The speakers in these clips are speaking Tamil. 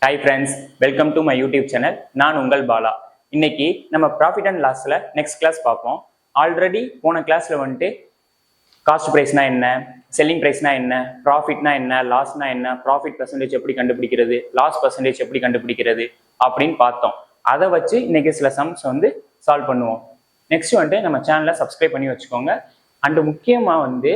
Hi friends, welcome to my YouTube channel. நான் உங்கள் பாலா. இன்னைக்கு நம்ம ப்ராஃபிட் அண்ட் லாஸில் நெக்ஸ்ட் கிளாஸ் பார்ப்போம். ஆல்ரெடி போன கிளாஸில் வந்துட்டு காஸ்ட் ப்ரைஸ்னா என்ன, செல்லிங் ப்ரைஸ்னா என்ன, ப்ராஃபிட்னா என்ன, லாஸ்னா என்ன, ப்ராஃபிட் பர்சன்டேஜ் எப்படி கண்டுபிடிக்கிறது, லாஸ் பர்சன்டேஜ் எப்படி கண்டுபிடிக்கிறது அப்படின்னு பார்த்தோம். அதை வச்சு இன்னைக்கு சில சம்ஸ் வந்து சால்வ் பண்ணுவோம். நெக்ஸ்ட் வந்துட்டு நம்ம சேனலை சப்ஸ்கிரைப் பண்ணி வச்சுக்கோங்க. அண்ட் முக்கியமாக வந்து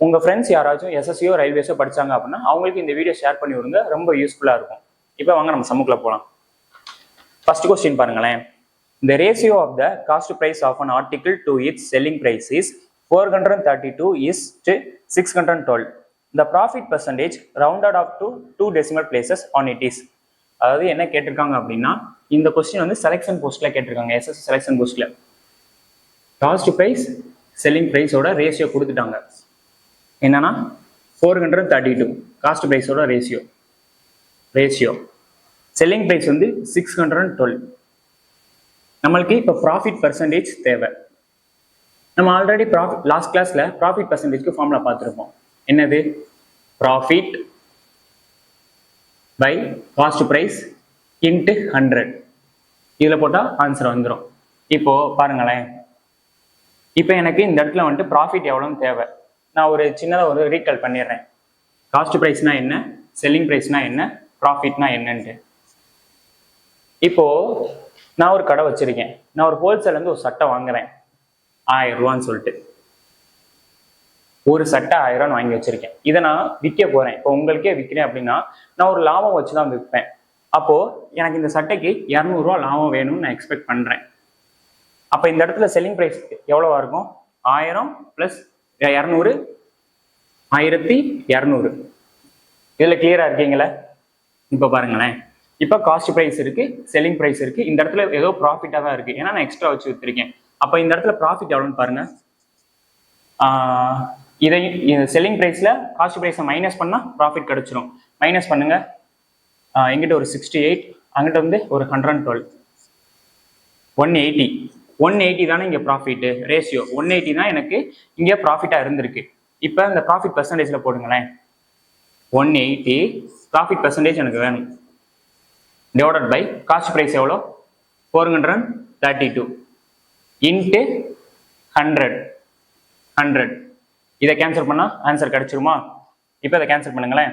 உங்கள் ஃப்ரெண்ட்ஸ் யாராச்சும் எஸ்எஸ்சியோ ரயில்வேஸோ படித்தாங்க அப்படின்னா அவங்களுக்கு இந்த வீடியோ ஷேர் பண்ணி விடுங்க, ரொம்ப யூஸ்ஃபுல்லாக இருக்கும். இப்போ வாங்க நம்ம சம்முக்குள்ள போகலாம். ஃபர்ஸ்ட் கொஸ்டின் பாருங்களேன். The ratio of the cost price of an article to its selling price is 432 is to 612. The profit percentage rounded up to 2 decimal places on it is. அதாவது என்ன கேட்டிருக்காங்க அப்படின்னா, இந்த கொஸ்டின் வந்து செலெக்ஷன் போஸ்ட்ல கேட்டிருக்காங்க. எஸ்எஸ் செலெக்ஷன் போஸ்ட்ல காஸ்ட் பிரைஸ் செல்லிங் பிரைஸோட ரேஷியோ கொடுத்துட்டாங்க. என்னன்னா 432 காஸ்ட் பிரைஸோட ரேஷியோ செல்லிங் பிரைஸ் வந்து 612. நம்மளுக்கு இப்போ ப்ராஃபிட் பர்சன்டேஜ் தேவை. நம்ம ஆல்ரெடி லாஸ்ட் கிளாஸ்ல ப்ராஃபிட் பர்சன்டேஜ்க்கு ஃபார்முலா பார்த்துருப்போம். என்னது? Profit by cost price into 100. இதில் போட்டால் ஆன்சர் வந்துடும். இப்போ பாருங்களேன், இப்போ எனக்கு இந்த இடத்துல வந்துட்டு ப்ராஃபிட் எவ்வளோன்னு தேவை. நான் ஒரு சின்னதாக ஒரு ரீகால் பண்ணிடுறேன். காஸ்ட் ப்ரைஸ்னா என்ன, செல்லிங் ப்ரைஸ்னா என்ன, ப்ராஃபிட்னா என்னன்ட்டு. இப்போ நான் ஒரு கடை வச்சிருக்கேன். நான் ஒரு ஹோல்சேல் வந்து ஒரு சட்டை வாங்குறேன் 1000 ரூபான்னு சொல்லிட்டு. ஒரு சட்டை 1000 வாங்கி வச்சிருக்கேன். இதை நான் விற்க போறேன். இப்போ உங்களுக்கே விற்கிறேன் அப்படின்னா நான் ஒரு லாபம் வச்சுதான் விற்பேன். அப்போ எனக்கு இந்த சட்டைக்கு 200 ரூபா லாபம் வேணும்னு நான் எக்ஸ்பெக்ட் பண்றேன். அப்போ இந்த இடத்துல செல்லிங் பிரைஸ் எவ்வளவா இருக்கும்? 1000 பிளஸ் 200 1200. இதுல கிளியரா இருக்கீங்களா? இப்போ பாருங்களேன், இப்போ காஸ்ட் ப்ரைஸ் இருக்கு, செல்லிங் ப்ரைஸ் இருக்கு. இந்த இடத்துல ஏதோ ப்ராஃபிட்டாக தான் இருக்கு, ஏன்னா நான் எக்ஸ்ட்ரா வச்சு வித்துருக்கேன். அப்போ இந்த இடத்துல ப்ராஃபிட் எவ்வளோன்னு பாருங்க. இதை செல்லிங் ப்ரைஸ்ல காஸ்ட் ப்ரைஸை மைனஸ் பண்ணா ப்ராஃபிட் கிடைச்சிரும். மைனஸ் பண்ணுங்க. எங்கிட்ட ஒரு 68, அங்கிட்ட வந்து ஒரு 112, 180 தானே இங்கே ப்ராஃபிட் ரேஷியோ. 180 தான் எனக்கு இங்கே ப்ராஃபிட்டாக இருந்திருக்கு. இப்போ இந்த ப்ராஃபிட் பர்சன்டேஜ்ல போடுங்களேன். 180 ப்ராஃபிட் பர்சன்டேஜ் எனக்கு வேணும். டிவைடட் பை காஸ்ட் பிரைஸ் எவ்வளோ? 432 இன்ட்டு 100. இதை கேன்சல் பண்ணா ஆன்சர் கிடைச்சிருமா? இப்போ இதை கேன்சல் பண்ணுங்களேன்.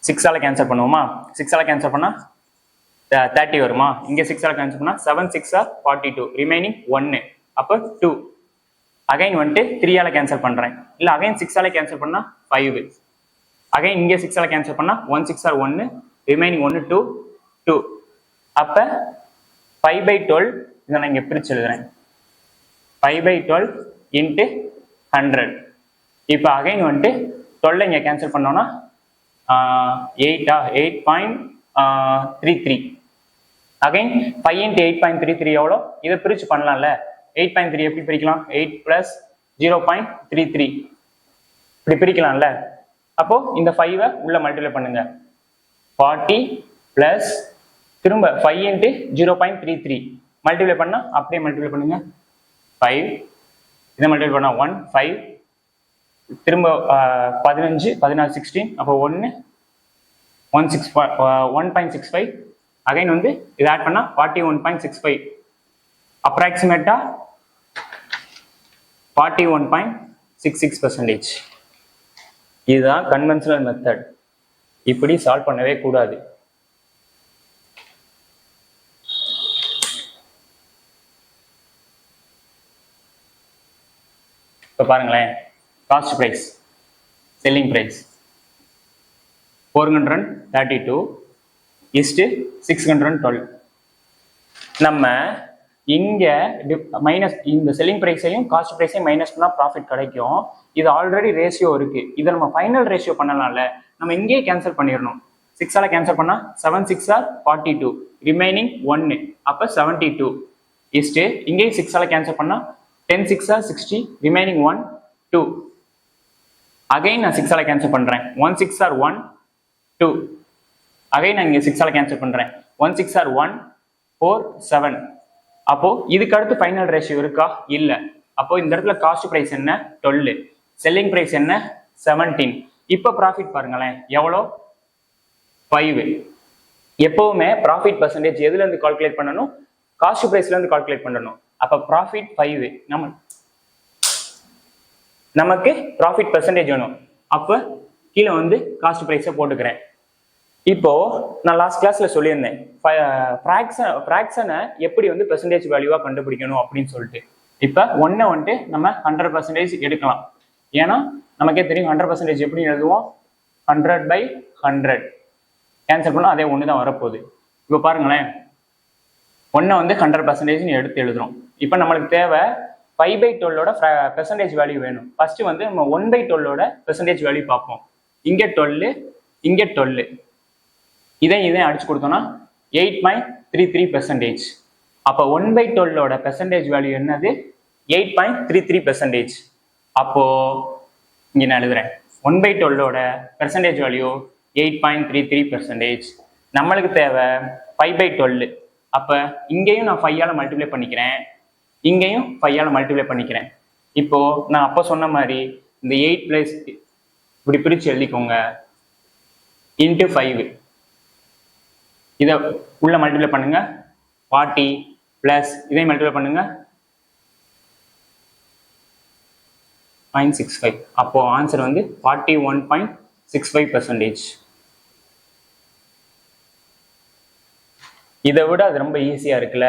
6ஆல கேன்சல் பண்ணுவோமா? 6ஆல கேன்சல் பண்ணா 30 வருமா? இங்கே 6ஆல கேன்சல் பண்ணா 7 6 42, ரிமைனிங் 1. அப்போ 2. அகைன் வந்துட்டு 3ஆல கேன்சல் பண்றேன். இல்லை அகைன் 6ஆல கேன்சல் பண்ணா 5. அகைன் இங்கே 6ஆல கேன்சல் பண்ணா 1 6 1, ரிமைனிங் 1 2 2. அப்ப 5/12 இதை நான் இங்க பிரிச்சு எழுதுறேன். 5/12 இன்ட்டு 100. இப்போ அகைன் வந்துட்டு 12 இங்க கேன்சல் பண்ணோம்னா 8.33. அகைன் 5 இன்ட்டு 8.33 எவ்வளோ? இதை பிரிச்சு பண்ணலாம்ல. 8.3 எப்படி பிரிக்கலாம்? 8 பிளஸ் 0.33 இப்படி பிரிக்கலாம்ல. அப்போ இந்த 5 உள்ள மல்டிப்ளை பண்ணுங்க. 40 பிளஸ் திரும்ப 5 இன்ட்டு 0.33 மல்டிப்ளை பண்ணா அப்படியே மல்டிப்ளை பண்ணுங்க. 5 இதை மல்டிப்ளை பண்ணா 1 5 திரும்ப 15 14 16. அப்போ 1.65. அகைன் வந்து இதை ஆட் பண்ணா 41.65. அப்ராக்சிமேட்டா 41.66%. இதுதான் கன்வென்ஷனல் மெத்தட். இப்படி சால்வ் பண்ணவே கூடாது. இப்போ பாருங்களேன், cost price selling price 432 is to 612. நம்ம இங்க மைனஸ் இந்த செல்லிங் பிரைஸையும் காஸ்ட் பிரைஸையும் மைனஸ் பண்ணா ப்ராஃபிட் கிடைக்கும். இது ஆல்ரெடி ரேஷியோ இருக்கு. இதை நம்ம ஃபைனல் ரேஷியோ பண்ணலாம்ல. நம்ம இங்கேயே கேன்சல் பண்ணிடணும். 6ஆல கேன்சல் பண்ணா 7 6 42, ரிமைனிங் 1. அப்ப 72 இஸ்டு இங்கேயும் 6ஆல கேன்சல் பண்ணா 10 6 60, ரிமைனிங் 1 2. அகைன் நான் 6ஆல கேன்சல் பண்றேன். 1 6 1 2. அகைன் நான் இங்க 6ஆல கேன்சல் பண்றேன். 1 6 1 4 7. அப்போ இதுக்கு அடுத்து ஃபைனல் ரேஷியோ இருக்கா? இல்ல. அப்போ இந்த இடத்துல காஸ்ட் பிரைஸ் என்ன? 12, செல்லிங் பிரைஸ் என்ன? 17. இப்போ ப்ராஃபிட் பாருங்களேன் எவ்வளோ 5. எப்பவுமே ப்ராஃபிட் பர்சன்டேஜ் எதுல இருந்து கால்குலேட் பண்ணணும், காஸ்ட் பிரைஸ்ல இருந்து கால்குலேட் பண்ணணும். அப்ப ப்ராஃபிட் 5, நமக்கு ப்ராஃபிட் பர்சன்டேஜ் வேணும். அப்ப கீழே வந்து காஸ்ட் பிரைஸை போட்டுக்கிறேன். இப்போ நான் லாஸ்ட் கிளாஸ்ல சொல்லியிருந்தேன் ஃப்ராக்ஷனை எப்படி வந்து பெர்சன்டேஜ் வேல்யூவா கண்டுபிடிக்கணும் அப்படின்னு சொல்லிட்டு. இப்போ ஒன்னை வந்துட்டு நம்ம 100% எடுக்கலாம். ஏன்னா நமக்கே தெரியும் 100% எப்படி எழுதுவோம், 100/100 கேன்சல் பண்ணால் அதே ஒன்று தான் வரப்போகுது. இப்போ பாருங்களேன், ஒன்றை வந்து 100% எடுத்து எழுதுறோம். இப்போ நம்மளுக்கு தேவை 5/12 பெர்சன்டேஜ் வேல்யூ வேணும். ஃபர்ஸ்ட் வந்து நம்ம 1/12 பெர்சன்டேஜ் வேல்யூ பார்ப்போம். இங்கே 12, இங்கே 12, இதையும் அடிச்சு கொடுத்தோம்னா 8.33%. அப்போ 1/12 பெர்சன்டேஜ் வேல்யூ என்னது, 8.33%. அப்போ இங்க நான் எழுதுறேன் 1/12 பெர்சன்டேஜ் வேல்யூ 8.33%. நம்மளுக்கு தேவை 5/12. அப்ப இங்கேயும் நான் 5ஆல மல்டிப்ளை பண்ணிக்கிறேன், இங்கேயும் 5ஆல மல்டிப்ளை பண்ணிக்கிறேன். இப்போ நான் அப்போ சொன்ன மாதிரி இந்த 8 இப்படி பிரிச்சு எழுதிக்கோங்க, இன்ட்டு 5. இதை உள்ள மல்டிப்ளை பண்ணுங்க, 40 பிளஸ் இதை மல்டிப்ளை பண்ணுங்க 0.65. அப்போ ஆன்சர் வந்து 41.65%. இதை விட அது ரொம்ப ஈஸியா இருக்குல்ல.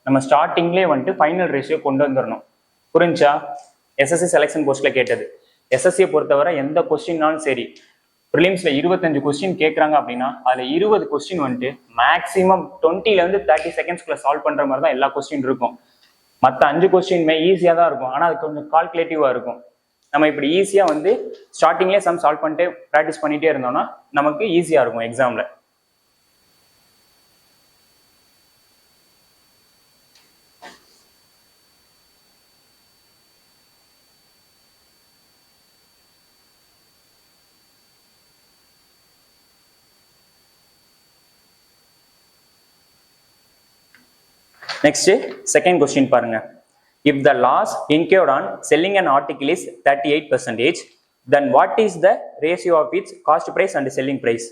நம்ம ஸ்டார்டிங்லேயே வந்துட்டு ஃபைனல் ரேஷியோ கொண்டு வந்துடணும். புரிஞ்சா? எஸ்எஸ்சி செலெக்ஷன் போஸ்ட்ல கேட்டது. எஸ்எஸ்சியை பொறுத்தவரை எந்த கொஸ்டின்னாலும் சரி, ப்ரிலிம்ஸ்ல 25 கொஸ்டின் கேட்கறாங்க அப்படின்னா அதுல 20 கொஸ்டின் வந்துட்டு மேக்ஸிமம் 20-30 செகண்ட்ஸ்க்குள்ள சால்வ் பண்ற மாதிரி தான் எல்லா கொஸ்டின் இருக்கும். மற்ற 5 கொஸ்டின்மே ஈஸியா தான் இருக்கும், ஆனா அது கொஞ்சம் கால்குலேட்டிவா இருக்கும். நம்ம இப்படி ஈஸியா வந்து ஸ்டார்டிங்லேயே சம் சால்வ் பண்ணிட்டு ப்ராக்டிஸ் பண்ணிட்டே இருந்தோம்னா நமக்கு ஈஸியா இருக்கும் எக்ஸாம்ல. Next, second question பாருங்க. If the loss incurred on selling an article is 38%, then what is the ratio of its cost price and selling price?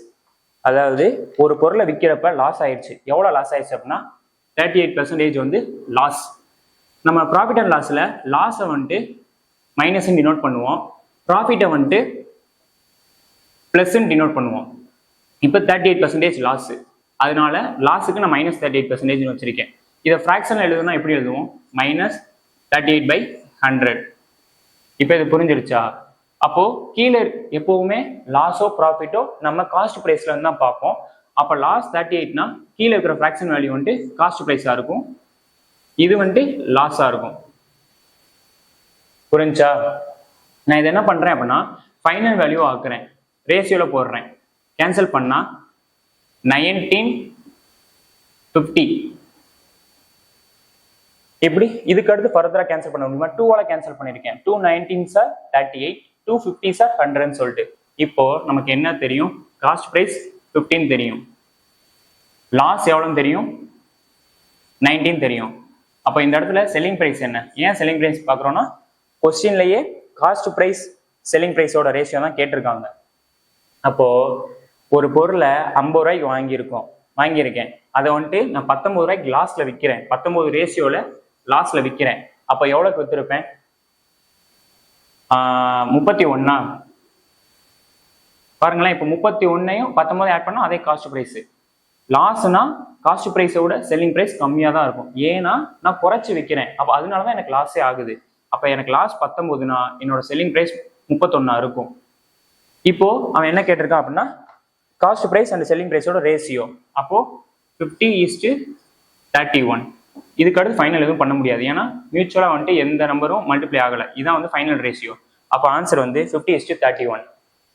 அதாவது ஒரு பொருளை விற்கிறப்ப லாஸ் ஆயிடுச்சு. எவ்வளோ லாஸ் ஆயிடுச்சு அப்படின்னா 38% வந்து லாஸ். நம்ம ப்ராஃபிட் அண்ட் லாஸ்ல லாஸை வந்துட்டு மைனஸ் டினோட் பண்ணுவோம், ப்ராஃபிட்டை வந்துட்டு பிளஸ் டினோட் பண்ணுவோம். இப்போ 38% லாஸ், அதனால லாஸுக்கு நான் -38% வச்சிருக்கேன். இதை ஃப்ராக்ஷன் எழுதுனா எப்படி எழுதுவோம், -38/100. இப்போ இது புரிஞ்சிருச்சா? அப்போ கீழே எப்பவுமே லாஸோ ப்ராஃபிட்டோ நம்ம காஸ்ட் பிரைஸ்ல இருந்து தான் பார்ப்போம். அப்போ லாஸ் 38னா கீழே இருக்கிற ஃப்ராக்ஷன் வேல்யூ வந்துட்டு காஸ்ட் பிரைஸா இருக்கும், இது வந்துட்டு லாஸா இருக்கும். புரிஞ்சா? நான் இதை என்ன பண்றேன் அப்படின்னா ஃபைனல் வேல்யூ ஆக்குறேன், ரேஷியோல போடுறேன். கேன்சல் பண்ணா 1950. எப்படி இதுக்கு அடுத்து ஃபர்தரா கேன்சல் பண்ண முடியுமா? 2ஆல கேன்சல் பண்ணிருக்கேன். 2 19s are 38, 2 50s are 100 சொல்லிட்டு. இப்போ நமக்கு என்ன தெரியும், காஸ்ட் பிரைஸ் 15 தெரியும், லாஸ் எவ்வளவு தெரியும், 19 தெரியும். அப்போ இந்த இடத்துல செல்லிங் பிரைஸ் என்ன? ஏன் செல்லிங் பிரைஸ் பாக்குறோம்னா கொஸ்டின்லயே காஸ்ட் பிரைஸ் செல்லிங் பிரைஸோட ரேஷியோ தான் கேட்டிருக்காங்க. அப்போ ஒரு பொருளை 50 ரூபாய்க்கு வாங்கியிருக்கேன், அதை வந்துட்டு நான் 19 ரூபாய்க்கு லாஸ்ட்ல விற்கிறேன், 19 ரேஷியோல லாஸ்ட்ல விற்கிறேன். அப்ப எவ்வளவுக்கு வித்திருப்பேன், 31. பாருங்களேன், இப்போ 31ஐயும் 19 ஆட் பண்ணா அதே காஸ்ட் பிரைஸ். லாஸ்னா காஸ்ட் பிரைஸோட செல்லிங் பிரைஸ் கம்மியா தான் இருக்கும், ஏன்னா நான் குறைச்சு விற்கிறேன். அப்ப அதனாலதான் எனக்கு லாஸே ஆகுது. அப்ப எனக்கு லாஸ் 19னா என்னோட செல்லிங் பிரைஸ் 31 இருக்கும். இப்போ அவன் என்ன கேட்டிருக்கான் அப்படின்னா காஸ்ட் பிரைஸ் அண்ட் செல்லிங் பிரைஸோட ரேஷியோ. அப்போ 50:31. இதுக்கு அடுத்து ஃபைனல் எதுவும் பண்ண முடியாது, ஏன்னா மியூச்சுவலா வந்துட்டு எந்த நம்பரும் மல்டிப்ளை ஆகல. இதான் வந்து ஃபைனல் ரேஷியோ. அப்போ ஆன்சர் வந்து 50:31.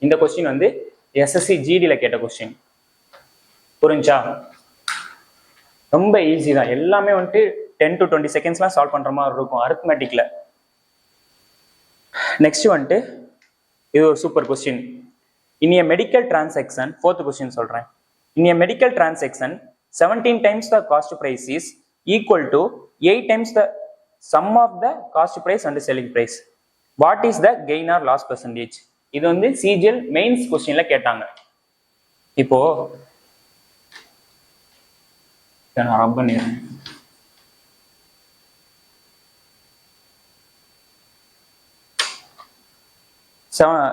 இந்த கொஸ்டின் வந்து எஸ்எஸ்சி ஜிடில கேட்ட கொஸ்டின். புரிஞ்சா? ரொம்ப ஈஸி தான், எல்லாமே வந்துட்டு 10 to 20 செகண்ட்ஸ்லாம் சால்வ் பண்ற மாதிரி இருக்கும் அரித்மெட்டிக்ல. நெக்ஸ்ட் வந்துட்டு இது ஒரு super question. In a medical transaction, fourth question சொல்றேன். In a medical transaction, 17 times the cost price is equal to 8 times the sum of the cost price and selling price. What is the gain or loss percentage? இது வந்து சிஜிஎல் மெயின்ஸ் கொஸ்டின்ல கேட்டாங்க. இப்போ நான் ரப் பண்ணிடுறேன்.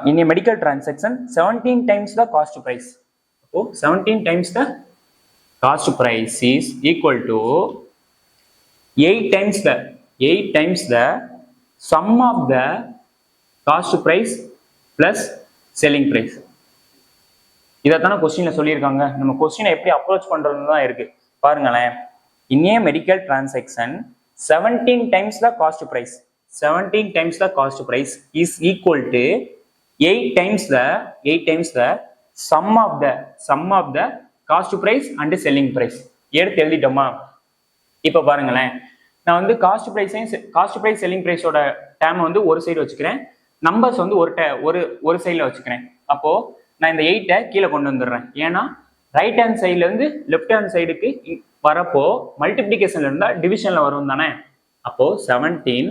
In a medical transaction, 17 times the cost price. So 17 times the cost price is equal to 8 times the sum of the cost price plus selling price. இதைத்தான கொஸ்டின்ல சொல்லியிருக்காங்க. நம்ம கொஸ்டினை எப்படி அப்ரோச் பண்றதுன்னு தான் இருக்கு. பாருங்களேன், in a medical transaction 17 times the cost price, 17 times the cost price is equal to 8 times the sum of the cost price and selling price. எடுத்து எழுதிட்டோமா? இப்போ பாருங்களேன், நான் வந்து காஸ்ட் பிரைஸ் செல்லிங் பிரைஸோட டேம் வந்து ஒரு சைடு வச்சுக்கிறேன், நம்பர்ஸ் வந்து ஒரு சைடில் வச்சுக்கிறேன். அப்போ நான் இந்த 8 கீழே கொண்டு வந்துடுறேன். ஏன்னா ரைட் ஹேண்ட் சைட்ல இருந்து லெஃப்ட் ஹேண்ட் சைடுக்கு வரப்போ மல்டிப்ளிகேஷன்ல இருந்தா டிவிஷன்ல வரும் தானே. அப்போ 17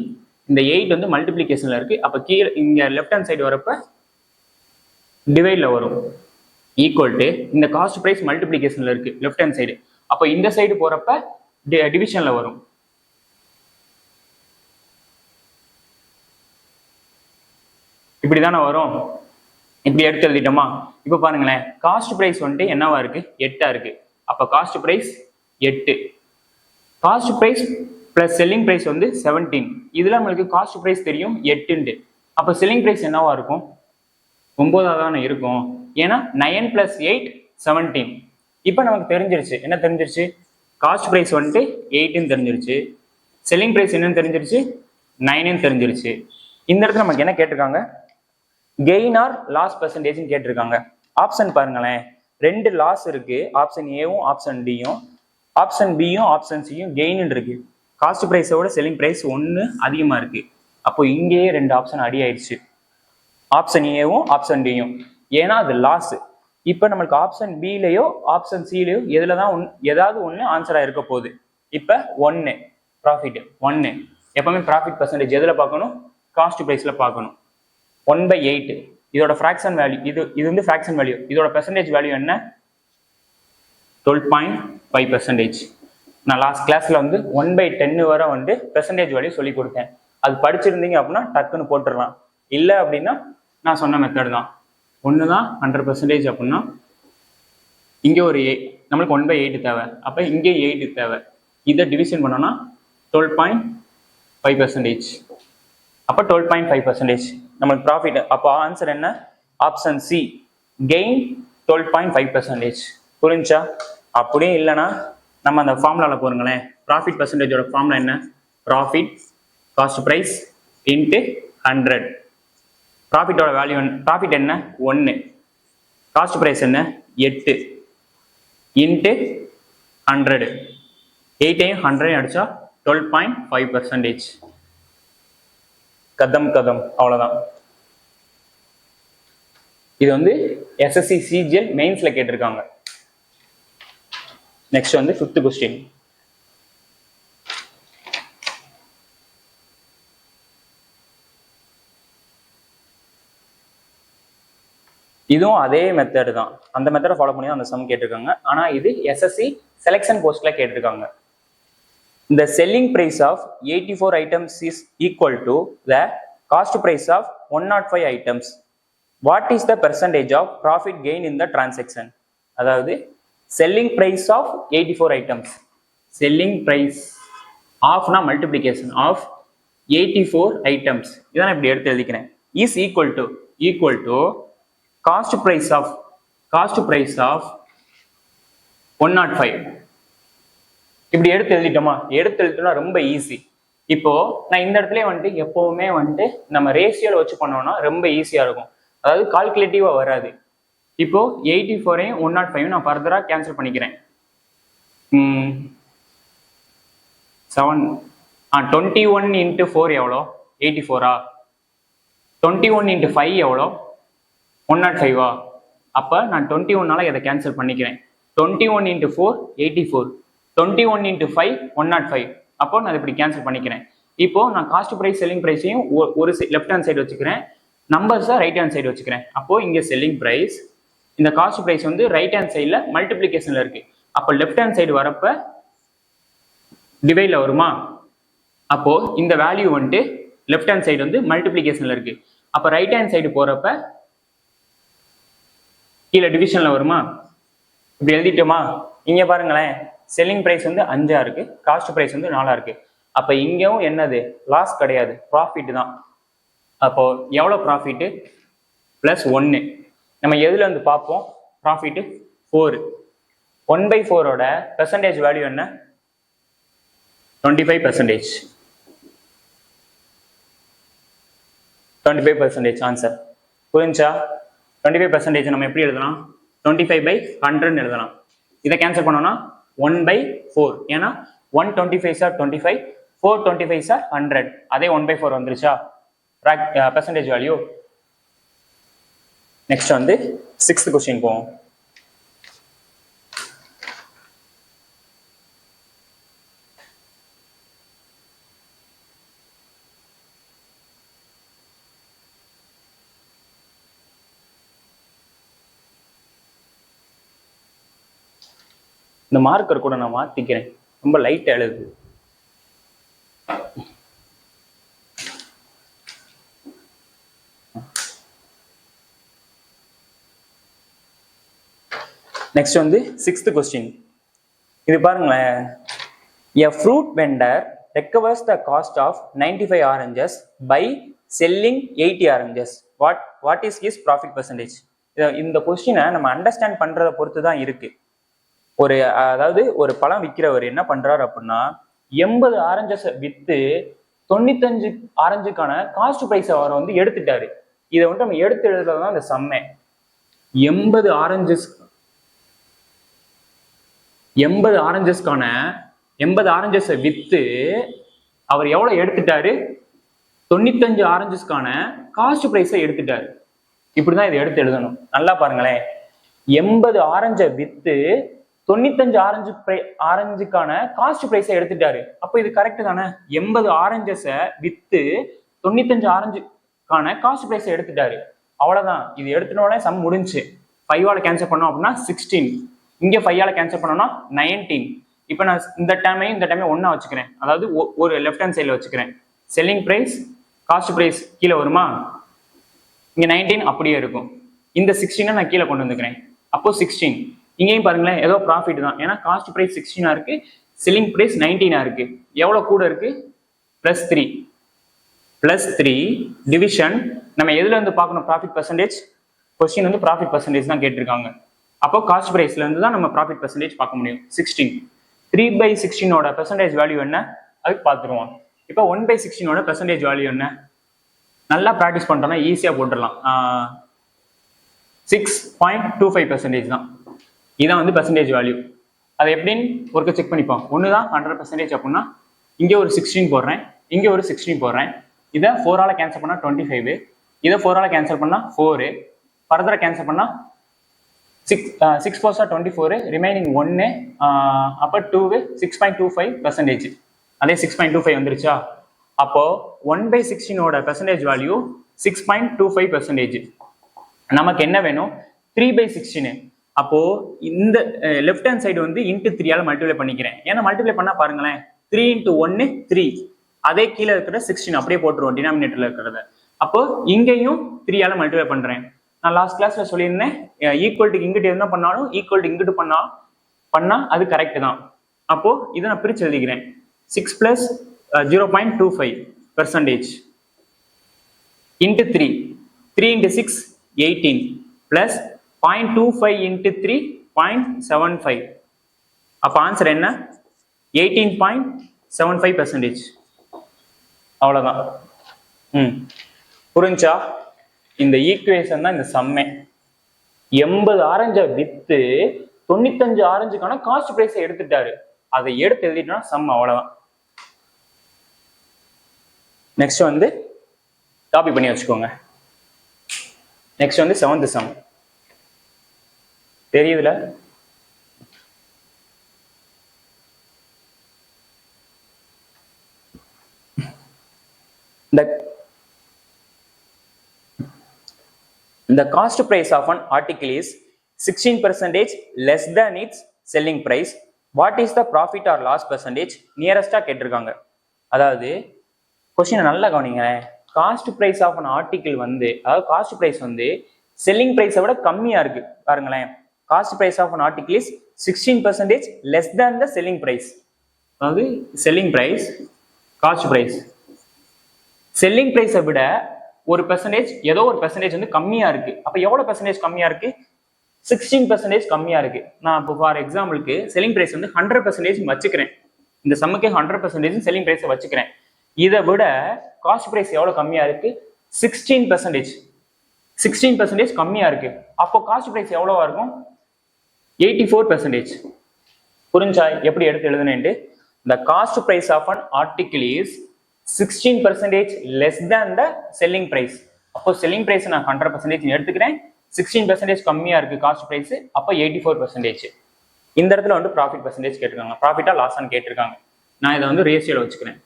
இந்த 8 வந்து மல்டிப்ளிகேஷன்ல இருக்கு. அப்போ கீழே இங்க லெஃப்ட் ஹேண்ட் சைடு வரப்ப டிவைட்ல வரும். ஈக்குவல் டு இந்த காஸ்ட் பிரைஸ் மல்டிப்ளிகேஷன்ல இருக்கு லெஃப்ட் ஹேண்ட் சைடு. அப்போ இந்த சைடு போறப்ப டிவிஷன்ல வரும். இப்படிதானே வரும். இப்படி எடுத்து எழுதிட்டோமா? இப்போ பாருங்களேன், காஸ்ட் பிரைஸ் வந்துட்டு என்னவா இருக்கு? 8 இருக்கு. அப்ப cost price 8, cost price plus selling price வந்து 17. இதுல நம்மளுக்கு காஸ்ட் பிரைஸ் தெரியும் 8. அப்ப செல்லிங் பிரைஸ் என்னவா இருக்கும்? 9 தானே இருக்கும். ஏன்னா 9 + 8 17. இப்போ நமக்கு தெரிஞ்சிருச்சு. என்ன தெரிஞ்சிருச்சு? காஸ்ட் பிரைஸ் வந்துட்டு 8ன்னு தெரிஞ்சிருச்சு, செல்லிங் பிரைஸ் என்னன்னு தெரிஞ்சிருச்சு, 9ன்னு தெரிஞ்சிருச்சு. இந்த இடத்துல நமக்கு என்ன கேட்டிருக்காங்க? கெயின் ஆர் லாஸ் பெர்சன்டேஜ் கேட்டிருக்காங்க. ஆப்ஷன் பாருங்களேன், 2 லாஸ் இருக்கு. ஆப்ஷன் ஏவும் ஆப்ஷன் டியும், ஆப்ஷன் பியும் ஆப்ஷன் சியும் கெயின் இருக்கு. காஸ்ட் பிரைஸோட செல்லிங் பிரைஸ் 1 அதிகமா இருக்கு. அப்போ இங்கேயே 2 ஆப்ஷன் அடி ஆயிடுச்சு, ஆப்ஷன் ஏவும் ஆப்ஷன் டியும். ஏன்னா அது லாஸ். இப்போ நம்மளுக்கு ஆப்ஷன் பிலையோ ஆப்ஷன் சிலையோ ஏதாவது ஒன்று ஆன்சரா இருக்க போகுது. இப்போ 1 ப்ராஃபிட் 1. எப்பவுமே ப்ராஃபிட் பெர்சன்டேஜ் எதுல பார்க்கணும்? காஸ்ட் பிரைஸ்ல பார்க்கணும். 1/8 இதோட ஃபிராக்ஷன் வேல்யூ. இது வந்து ஃபிராக்ஷன் வேல்யூ. இதோட பெர்சன்டேஜ் வேல்யூ என்ன? 12.5%. நான் லாஸ்ட் கிளாஸ்ல வந்து 1/10 வரை வந்து பெர்சன்டேஜ் வேல்யூ சொல்லி கொடுத்தேன். அது படிச்சிருந்தீங்க அப்படின்னா டக்குன்னு போட்டுடலாம். இல்லை அப்படின்னா நான் சொன்ன மெத்தட் தான். 1 தான் 100% அப்படின்னா இங்கே ஒரு நம்மளுக்கு 1/8 தேவை. அப்போ இங்கே 8 தேவை. இதை டிவிஷன் பண்ணோம்னா 12.5%. அப்போ 12.5% நம்மளுக்கு ப்ராஃபிட். அப்போ ஆன்சர் என்ன? Option C, gain 12.5%. புரிஞ்சா? அப்படியே இல்லைன்னா நம்ம அந்த ஃபார்முலாவில் போருங்களேன். ப்ராஃபிட் பெர்சன்டேஜோட ஃபார்முலா என்ன? Profit cost price into 100. ப்ராஃபிட்டோட வேல்யூ ப்ராஃபிட் என்ன? 1, காஸ்ட் பிரைஸ் என்ன? 8 இன்ட்டு 100. 8ஐயும் 100ஐயும் அடிச்சா 12.5%. கதம் அவ்வளவுதான். இது வந்து எஸ்எஸ்சி சிஜிஎல் மெயின்ஸ்ல கேட்டிருக்காங்க. நெக்ஸ்ட் வந்து 5th கொஸ்டின். இதுவும் அதே மெத்தட் தான். அந்த மெத்தடை ஃபாலோ பண்ணி அந்த சம் கேட்டிருக்காங்க. ஆனா இது எஸ்எஸ்சி செலெக்ஷன் போஸ்ட்ல கேட்டிருக்காங்க. The selling price of 84 items is equal to the cost price of 105 items. What is the percentage of profit gain in the transaction? அதாவது selling price of 84 items. Selling price of na multiplication of 84 items. இதான் இப்படி எடுத்து எழுதிக்கிறேன். Is equal to cost price of 105. இப்படி எடுத்து எழுதிட்டோம்னா ரொம்ப ஈஸி. இப்போ நான் இந்த இடத்துல வந்துட்டு எப்பவுமே வந்துட்டு நம்ம ரேஷியோல வச்சு பண்ணோம்னா ரொம்ப ஈஸியா இருக்கும். அதாவது கால்குலேட்டிவா வராது. இப்போ 84ஐயும் 105 நான் ஃபர்தரா கேன்சல் பண்ணிக்கிறேன். 21 × 4 எவ்வளோ? 84ஆ? 21 × 5 எவ்வளோ? 105ஆ? அப்ப நான் 21ஆல இதை கேன்சல் பண்ணிக்கிறேன். 21 × 4 84, 21 × 5 105. அப்போ நான் இப்படி கேன்சல் பண்ணிக்கிறேன். இப்போ நான் காஸ்ட் பிரைஸ் செல்லிங் பிரைஸையும் ஒரு லெஃப்ட் ஹேண்ட் சைடு வச்சுக்கிறேன், நம்பர்ஸை ரைட் ஹேண்ட் சைடு வச்சுக்கிறேன். அப்போ இங்கே செல்லிங் ப்ரைஸ், இந்த காஸ்ட் ப்ரைஸ் வந்து ரைட் ஹேண்ட் சைடில் மல்டிப்ளிகேஷனில் இருக்கு. அப்போ லெஃப்ட் ஹேண்ட் சைடு வரப்ப டிவைடில் வருமா? அப்போ இந்த வேல்யூ வந்துட்டு லெஃப்ட் ஹேண்ட் சைடு வந்து மல்டிப்ளிகேஷனில் இருக்கு. அப்போ ரைட் ஹேண்ட் சைடு போறப்ப கீழே டிவிஷன்ல வருமா? இப்படி எழுதிட்டோமா? இங்க பாருங்களேன், செல்லிங் பிரைஸ் வந்து 5 இருக்கு, காஸ்ட் பிரைஸ் வந்து 4 இருக்கு. அப்ப இங்கேயும் என்னது? லாஸ் கிடையாது, ப்ராஃபிட் தான். அப்போ எவ்வளவு ப்ராஃபிட்? +1. நம்ம எதுல இருந்து பார்ப்போம்? ப்ராஃபிட் 4. 1/4 பெர்சன்டேஜ் வேல்யூ என்ன? 25%. 25% ஆன்சர். புரிஞ்சா? 25% நம்ம எப்படி எழுதலாம்? 25/100 எழுதலாம். இதை கேன்சல் பண்ணோம்னா 1/4. ஏன்னா 125 சார் 25, 425 சார் 100. அதே 1/4 வந்துருச்சா பெர்சன்டேஜ் வேல்யூ. நெக்ஸ்ட் வந்து 6th கொஸ்டின் போவோம். இந்த மார்க்கர் கூட நான் மாத்திக்கிறேன், ரொம்ப லைட் எழுது. நெக்ஸ்ட் வந்து 6th கொஸ்டின். இது பாருங்களேன், a fruit vendor recovers the cost of 95 oranges by selling 80 oranges. What is his profit percentage? இந்த கொஸ்டினை நம்ம அண்டர்ஸ்டாண்ட் பண்றதை பொறுத்து தான் இருக்கு. அதாவது ஒரு பழம் விற்கிறவர் என்ன பண்றாரு அப்படின்னா, 80 ஆரஞ்சஸ் வித்து 95 ஆரஞ்சுக்கான காஸ்ட் பிரைஸ் அவர் வந்து எடுத்துட்டாரு. இதை வந்து நம்ம எடுத்து எழுதுறதுதான் இந்த சம்மே. 80 ஆரஞ்சஸ் வித்து அவர் எவ்வளவு எடுத்துட்டாரு? 95 ஆரஞ்சஸ்க்கான காஸ்ட் பிரைஸை எடுத்துட்டாரு. இப்படிதான் இதை எடுத்து எழுதணும். நல்லா பாருங்களேன், 80 ஆரஞ்சை வித்து 95 ஆரஞ்சுக்கான காஸ்ட் பிரைஸை எடுத்துட்டாரு. அப்போ இது கரெக்ட் தானே? 80 ஆரஞ்சஸை வித்து 95 ஆரஞ்சுக்கான காஸ்ட் பிரைஸை எடுத்துட்டாரு. அவ்வளவுதான், இது எடுத்துனோடனே சம் முடிஞ்சு. 5ஆல கேன்சல் பண்ணோம் அப்படின்னா 16, இங்க 5ஆல கேன்சல் பண்ணோம்னா 19. இப்போ நான் இந்த டைமையும் ஒன்னா வச்சுக்கிறேன், அதாவது ஒரு லெஃப்ட் ஹேண்ட் சைட்ல வச்சுக்கிறேன். செல்லிங் பிரைஸ் காஸ்ட் பிரைஸ் கீழே வருமா? இங்க 19 அப்படியே இருக்கும். இந்த 16 நான் கீழே கொண்டு வந்துக்கிறேன். அப்போ 16. இங்கேயும் பாருங்களேன், ஏதோ ப்ராஃபிட் தான். ஏன்னா காஸ்ட் பிரைஸ் 16 இருக்கு, செல்லிங் பிரைஸ் 19 இருக்கு. எவ்வளவு கூட இருக்கு? +3 டிவிஷன். நம்ம எதுல இருந்து பார்க்கணும் ப்ராஃபிட் பர்சன்டேஜ்? கொஸ்டின் வந்து ப்ராஃபிட் பர்சன்டேஜ் தான் கேட்டிருக்காங்க. அப்போ காஸ்ட் பிரைஸ்ல இருந்து தான் நம்ம ப்ராஃபிட் பர்சன்டேஜ் பார்க்க முடியும். 16. 3/16 பெர்சன்டேஜ் வேல்யூ என்ன? அதுக்கு பார்த்துருவோம். இப்போ 1/16 பெர்சன்டேஜ் வேல்யூ என்ன? நல்லா ப்ராக்டிஸ் பண்ணிட்டோம்னா ஈஸியா போட்டுடலாம். 6.25% தான். இதான் வந்து பெர்சன்டேஜ் வேல்யூ. அது எப்படின்னு ஒருக்க செக் பண்ணிப்போம். ஒண்ணுதான் 100% அப்படின்னா இங்க ஒரு 16 போடுறேன், இங்க ஒரு 16 போடுறேன். இதை 4ஆல கேன்சல் பண்ணா 25, இதை 4ஆல கேன்சல் பண்ணா 4, ஃபர்தரா கேன்சல் பண்ணா 6 4 24, ரிமைனிங் 1, அப்போ 2, 6.25%. அதே 6.25 வந்துருச்சா? அப்போ 1/16 பெர்சன்டேஜ் வேல்யூ 6.25%. நமக்கு என்ன வேணும்? 3/16. அப்போ இந்த லெஃப்ட் ஹேண்ட் சைடு வந்து இன்ட்டு 3ஆல மல்டிப்ளை பண்ணிக்கிறேன். ஏன்னா மல்டிப்ளை பண்ணா பாருங்களேன், 3 × 1 3. அதே கீழே இருக்கிற 16 அப்படியே போட்டுருவோம் டினாமினேட்டர்ல இருக்கிறத. அப்போ இங்கேயும் 3ஆல மல்டிப்ளை பண்றேன். நான் லாஸ்ட் கிளாஸ்ல சொல்லியிருந்தேன், ஈக்குவல்ட்டுக்கு இங்கிட்டு என்ன பண்ணாலும் ஈக்குவல்ட்டு இங்கிட்டு பண்ணா அது கரெக்ட் தான். அப்போ இதை நான் பிரிச்சு எழுதிக்கிறேன். 6 + 0.25% இன்ட்டு 3. 3 × 6 18 + 0.25 × 3 0.75. அப்போ ஆன்சர் என்ன? 18.75%. அவ்வளவுதான். புரிஞ்சா? இந்த ஈக்குவேஷன் தான் இந்த சம்மே. 80 ஆரஞ்சை வித்து 95 ஆரஞ்சுக்கான காஸ்ட் பிரைஸை எடுத்துட்டாரு. அதை எடுத்து எழுதிட்டா சம். அவ்வளவுதான். நெக்ஸ்ட் வந்து காப்பி பண்ணி வச்சுக்கோங்க. நெக்ஸ்ட் வந்து 7th சம். தெரியுதுல? The cost price of an article is 16% less than its selling price. What is the profit or loss percentage nearest கேட்டிருக்காங்க. அதாவது கொஸ்டின் நல்லா கவனிங்க. Cost price of an article வந்து, அதாவது காஸ்ட் பிரைஸ் வந்து செல்லிங் பிரைஸை விட கம்மியா இருக்கு பாருங்களேன். Cost price of an article is 16% less than the selling price. அதாவது selling price, cost price, selling பிரைஸை விட ஒரு பெர்சன்டேஜ், ஏதோ ஒரு பெர்சன்டேஜ் வந்து கம்மியா இருக்கு. அப்ப எவ்வளவு பெர்சன்டேஜ் கம்மியா இருக்கு? 16% கம்மியா இருக்கு. நான் இப்போ ஃபார் எக்ஸாம்பிளுக்கு செல்லிங் பிரைஸ் வந்து 100% வச்சுக்கிறேன். இந்த சம்முக்கு 100% செல்லிங் பிரைஸ் வச்சுக்கிறேன். இதை விட காஸ்ட் பிரைஸ் எவ்வளவு கம்மியா இருக்கு? 16%. 16% கம்மியா இருக்கு. அப்போ காஸ்ட் பிரைஸ் எவ்வளவா இருக்கும்? 84%. புரிஞ்சா எப்படி எடுத்து எழுதுனேன்ட்டு? The cost price of an article is 16% less than the selling price. அப்போ செல்லிங் பிரைஸ் நான் 100% எடுத்துக்கிறேன், 16% கம்மியா இருக்கு காஸ்ட் பிரைஸ், அப்போ 84%. இந்த இடத்துல வந்து ப்ராஃபிட் பர்சன்டேஜ் கேட்டிருக்காங்க, ப்ராஃபிட்டா லாஸான்னு கேட்டிருக்காங்க. நான் இதை வந்து ரேஷியோல வச்சுக்கிறேன்.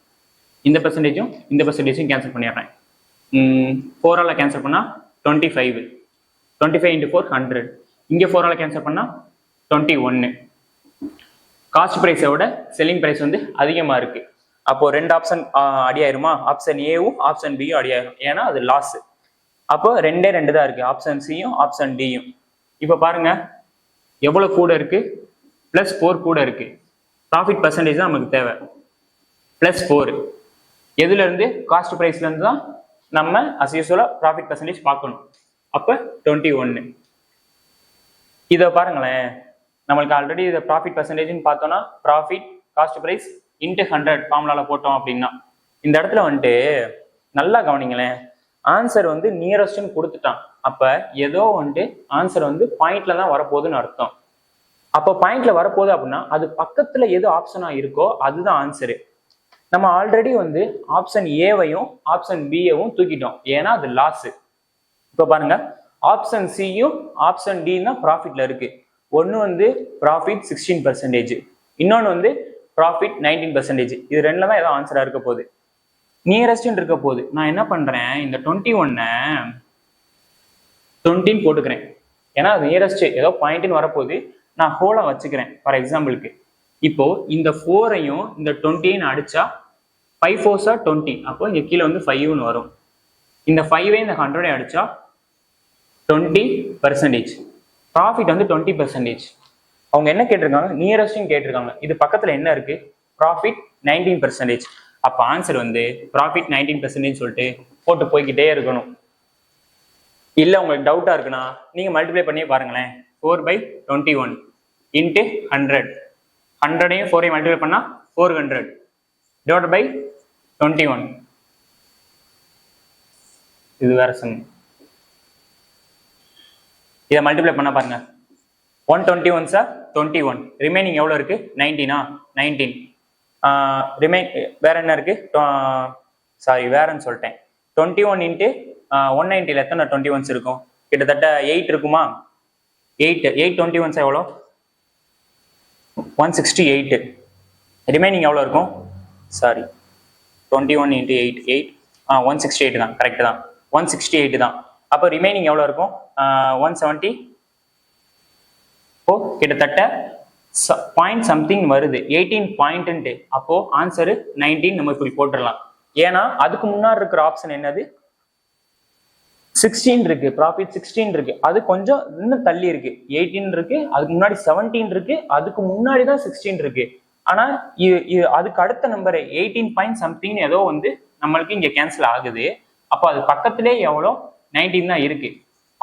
இந்த பெர்சன்டேஜும் இந்த பெர்சன்டேஜும் கேன்சல் பண்ணிடுறேன். 4ஆல கேன்சல் பண்ணா 25, 25 × 4 100. இங்க 4ஆல கேன்சல் பண்ணா 21. காஸ்ட் பிரைஸை விட செல்லிங் பிரைஸ் வந்து அதிகமா இருக்கு. அப்போ ரெண்டு ஆப்ஷன் அடியாயிருமா? ஆப்ஷன் ஏவும் ஆப்ஷன் பியும் அடியாயிரும், ஏன்னா அது லாஸ். அப்போ ரெண்டே ரெண்டு தான் இருக்கு, ஆப்ஷன் சியும் ஆப்ஷன் டியும். இப்ப பாருங்க எவ்வளவு கூட இருக்கு? +4 கூட இருக்கு. ப்ராஃபிட் பர்சன்டேஜ் தான் நமக்கு தேவை. +4 எதுல இருந்து? காஸ்ட் பிரைஸ்ல இருந்து தான் நம்ம அஸ் யூசுவலா ப்ராஃபிட் பர்சன்டேஜ் பார்க்கணும். அப்ப 21. இதை பாருங்களேன், நம்மளுக்கு ஆல்ரெடி இதை ப்ராஃபிட் பர்சன்டேஜ்னு பார்த்தோம்னா ப்ராஃபிட் காஸ்ட் பிரைஸ் × 100 ஃபார்முலால போட்டோம் அப்படின்னா, இந்த இடத்துல வந்துட்டு நல்லா கவனிங்களேன், ஆன்சர் வந்து நியரஸ்ட்னு கொடுத்துட்டான். அப்ப ஏதோ வந்துட்டு ஆன்சர் வந்து பாயிண்ட்ல தான் வரப்போகுதுன்னு அர்த்தம். அப்போ பாயிண்ட்ல வரப்போகுது அப்படின்னா அது பக்கத்துல எது ஆப்ஷனா இருக்கோ அதுதான் ஆன்சரு. நம்ம ஆல்ரெடி வந்து ஆப்ஷன் ஏவையும் ஆப்ஷன் பியவும் தூக்கிட்டோம், ஏன்னா அது லாஸ். இப்ப பாருங்க, ஆப்ஷன் சியும் ஆப்ஷன் டி தான் ப்ராஃபிட்ல இருக்கு. ஒன்னு வந்து ப்ராஃபிட் 16%, இன்னொன்னு வந்து ப்ராஃபிட் 19%. இது ரெண்டுல தான் ஏதோ ஆன்சரா இருக்க போகுது, நியரஸ்ட் இருக்க போகுது. நான் என்ன பண்றேன், இந்த 21 போட்டுக்கிறேன், ஏன்னா அது நியரஸ்ட் ஏதோ பாயிண்ட்னு வரப்போகுது. நான் ஹோலா வச்சுக்கிறேன் ஃபார் எக்ஸாம்பிளுக்கு. இப்போ இந்த 4ஐயும் இந்த 20 அடிச்சா 5 4s are 20. அப்போ இங்க கீழே வந்து 5ன்னு வரும். இந்த 5ஐயும் இந்த 100ஐயும் அடிச்சா 20%. ப்ராஃபிட் வந்து 20%. அவங்க என்ன கேட்டிருக்காங்க? நியரஸ்ட்னு கேட்டிருக்காங்க. இது பக்கத்துல என்ன இருக்கு? ப்ராஃபிட் 19%. அப்ப ஆன்சர் வந்து ப்ராஃபிட் 19% சொல்லிட்டு போட்டு போய்கிட்டே இருக்கணும். இல்ல உங்களுக்கு டவுட்டா இருக்குன்னா நீங்க மல்டிப்ளை பண்ணி பாருங்களேன். 4/21 × 100. 100ஐயும் 4ஐயும் மல்டிப்ளை பண்ணா 400 / 21. இது வேற சம். இதை மல்டிப்ளை பண்ண பாருங்க. 121s are 21. ரிமைனிங் எவ்வளவு இருக்கு? 19. 19. வேற என்ன இருக்கு? சாரி வேறன்னு சொல்லிட்டேன். 21 × 190 எத்தனை 21s இருக்கும்? கிட்டத்தட்ட 8 இருக்குமா? 8 21s எவ்வளோ? 168. ரிமைனிங் எவ்வளோ இருக்கும்? சாரி 21 × 8 168 தான், கரெக்ட் தான், 168 தான். அப்போ ரிமைனிங் எவ்வளோ இருக்கும்? 170. கிட்டத்தட்ட பாயிண்ட் சம்திங் வருது, 18 பாயிண்ட். அப்போ ஆன்சரு 19 நம்ம இப்படி போட்டுடலாம். ஏன்னா அதுக்கு முன்னாடி இருக்கிற ஆப்ஷன் என்னது? 16 இருக்கு, ப்ராஃபிட் 16 இருக்கு. அது கொஞ்சம் இன்னும் தள்ளி இருக்கு, 18 இருக்கு, அதுக்கு முன்னாடி 17 இருக்கு, அதுக்கு முன்னாடி தான் 16 இருக்கு. ஆனா அதுக்கு அடுத்த நம்பர் 18 பாயிண்ட் சம்திங் ஏதோ வந்து நம்மளுக்கு இங்க கேன்சல் ஆகுது. அப்போ அது பக்கத்திலே எவ்வளோ? 19 தான் இருக்கு.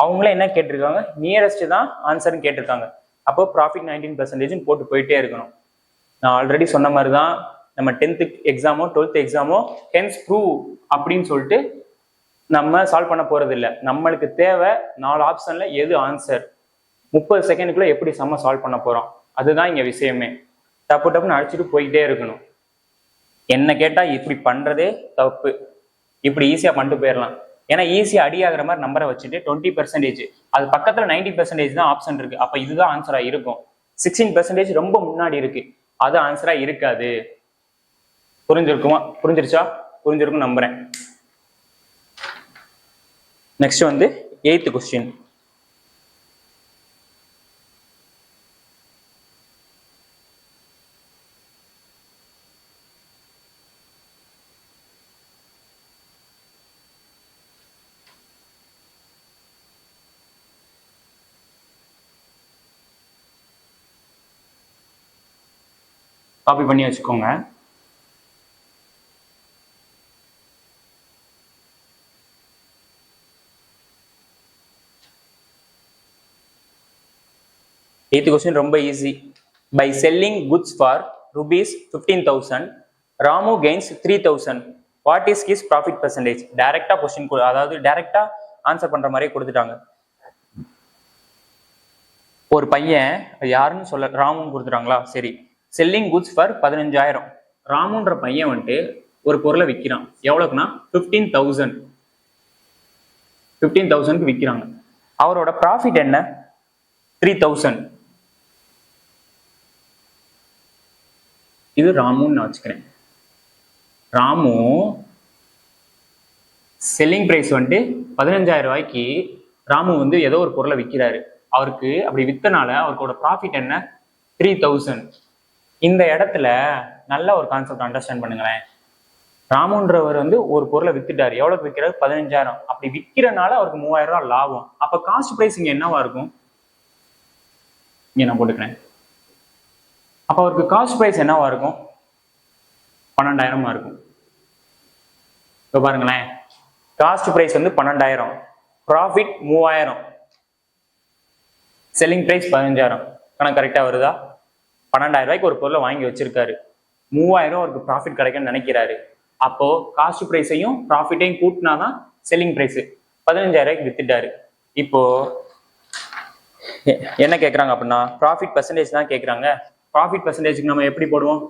அவங்களே என்ன கேட்டிருக்காங்க? நியரஸ்ட் தான் ஆன்சர்னு கேட்டிருக்காங்க. அப்போ ப்ராஃபிட் 19% போட்டு போயிட்டே இருக்கணும். நான் ஆல்ரெடி சொன்ன மாதிரி தான் நம்ம 10th எக்ஸாமோ 12th எக்ஸாமோ ஹென்ஸ் ப்ரூவ் அப்படின்னு சொல்லிட்டு நம்ம சால்வ் பண்ண போறது இல்லை. நம்மளுக்கு தேவை 4 ஆப்ஷன்ல எது ஆன்சர், 30 செகண்டுக்குள்ள எப்படி சம்ம சால்வ் பண்ண போறோம், அதுதான் இங்க விஷயமே. டப்பு டப்புன்னு அடிச்சுட்டு போயிட்டே இருக்கணும். என்ன கேட்டா இப்படி பண்றதே தப்பு, இப்படி ஈஸியா பண்ணிட்டு போயிடலாம். ஏன்னா ஈஸியா அடியாகிற மாதிரி நம்பரை வச்சுட்டு 20%, அது பக்கத்துல 90% தான் ஆப்ஷன் இருக்கு. அப்ப இதுதான் ஆன்சரா இருக்கும். 16% ரொம்ப முன்னாடி இருக்கு, அது ஆன்சரா இருக்காது. புரிஞ்சிருக்குமா? புரிஞ்சிருச்சா? புரிஞ்சிருக்கும் நம்புறேன். நெக்ஸ்ட் வந்து 8th கொஸ்டின். காப்பி பண்ணி வச்சுக்கோங்க. எய்த் கொஸ்டின் ரொம்ப easy. By selling goods for rupees 15,000 Ramu gains 3,000 what is his profit percentage? டைரக்டா கொஸ்டின், அதாவது டைரக்டா ஆன்சர் பண்ற மாதிரி கொடுத்துட்டாங்க. ஒரு பையன் யாருன்னு சொல்ல, ராமுன்னு கொடுத்துட்டாங்களா? சரி, செல்லிங் குட்ஸ் ஃபார் 15,000. ராமுன்ற பையன் வந்துட்டு ஒரு பொருளை விற்கிறான். எவ்வளவுக்குன்னா 15,000க்கு விற்கிறாங்க. அவரோட ப்ராஃபிட் என்ன? 3,000. இது ராமுன்னு நான் வச்சுக்கிறேன். ராமு செல்லிங் பிரைஸ் வந்துட்டு 15,000 ரூபாய்க்கு ராமு வந்து ஏதோ ஒரு பொருளை விற்கிறாரு. அவருக்கு அப்படி வித்தனால அவருக்கோட ப்ராஃபிட் என்ன? 3,000. இந்த இடத்துல நல்ல ஒரு கான்செப்ட் அண்டர்ஸ்டாண்ட் பண்ணுங்களேன். ராமுன்றவர் வந்து ஒரு பொருளை வித்துட்டாரு. எவ்வளவுக்கு விற்கிறாரு? 15,000. அப்படி விற்கிறனால அவருக்கு 3,000 ரூபாய் லாபம். அப்ப காஸ்ட் பிரைஸ் இங்க என்னவா இருக்கும்? இங்க நான் போட்டுக்கிறேன். அப்ப அவருக்கு காஸ்ட் பிரைஸ் என்னவா இருக்கும்? 12,000 இருக்கும். இப்ப பாருங்களேன், காஸ்ட் பிரைஸ் வந்து 12,000, ப்ராஃபிட் 3,000, செல்லிங் பிரைஸ் 15,000. கணக்கு கரெக்டா வருதா? 12,000 ரூபாய்க்கு ஒரு பொருளை வாங்கி வச்சிருக்காரு. 3,000 அவருக்கு ப்ராஃபிட் கிடைக்கும்னு நினைக்கிறாரு. அப்போ காஸ்ட் பிரைஸையும் ப்ராஃபிட்டையும் கூட்டினாதான் செல்லிங் பிரைஸ். 15,000 ரூபாய்க்கு வித்துட்டாரு. இப்போ என்ன கேட்கறாங்க அப்படின்னா ப்ராஃபிட் பெர்சன்டேஜ் தான் கேட்கறாங்க. ப்ராஃபிட் பெர்சன்டேஜ்க்கு நம்ம எப்படி போடுவோம்?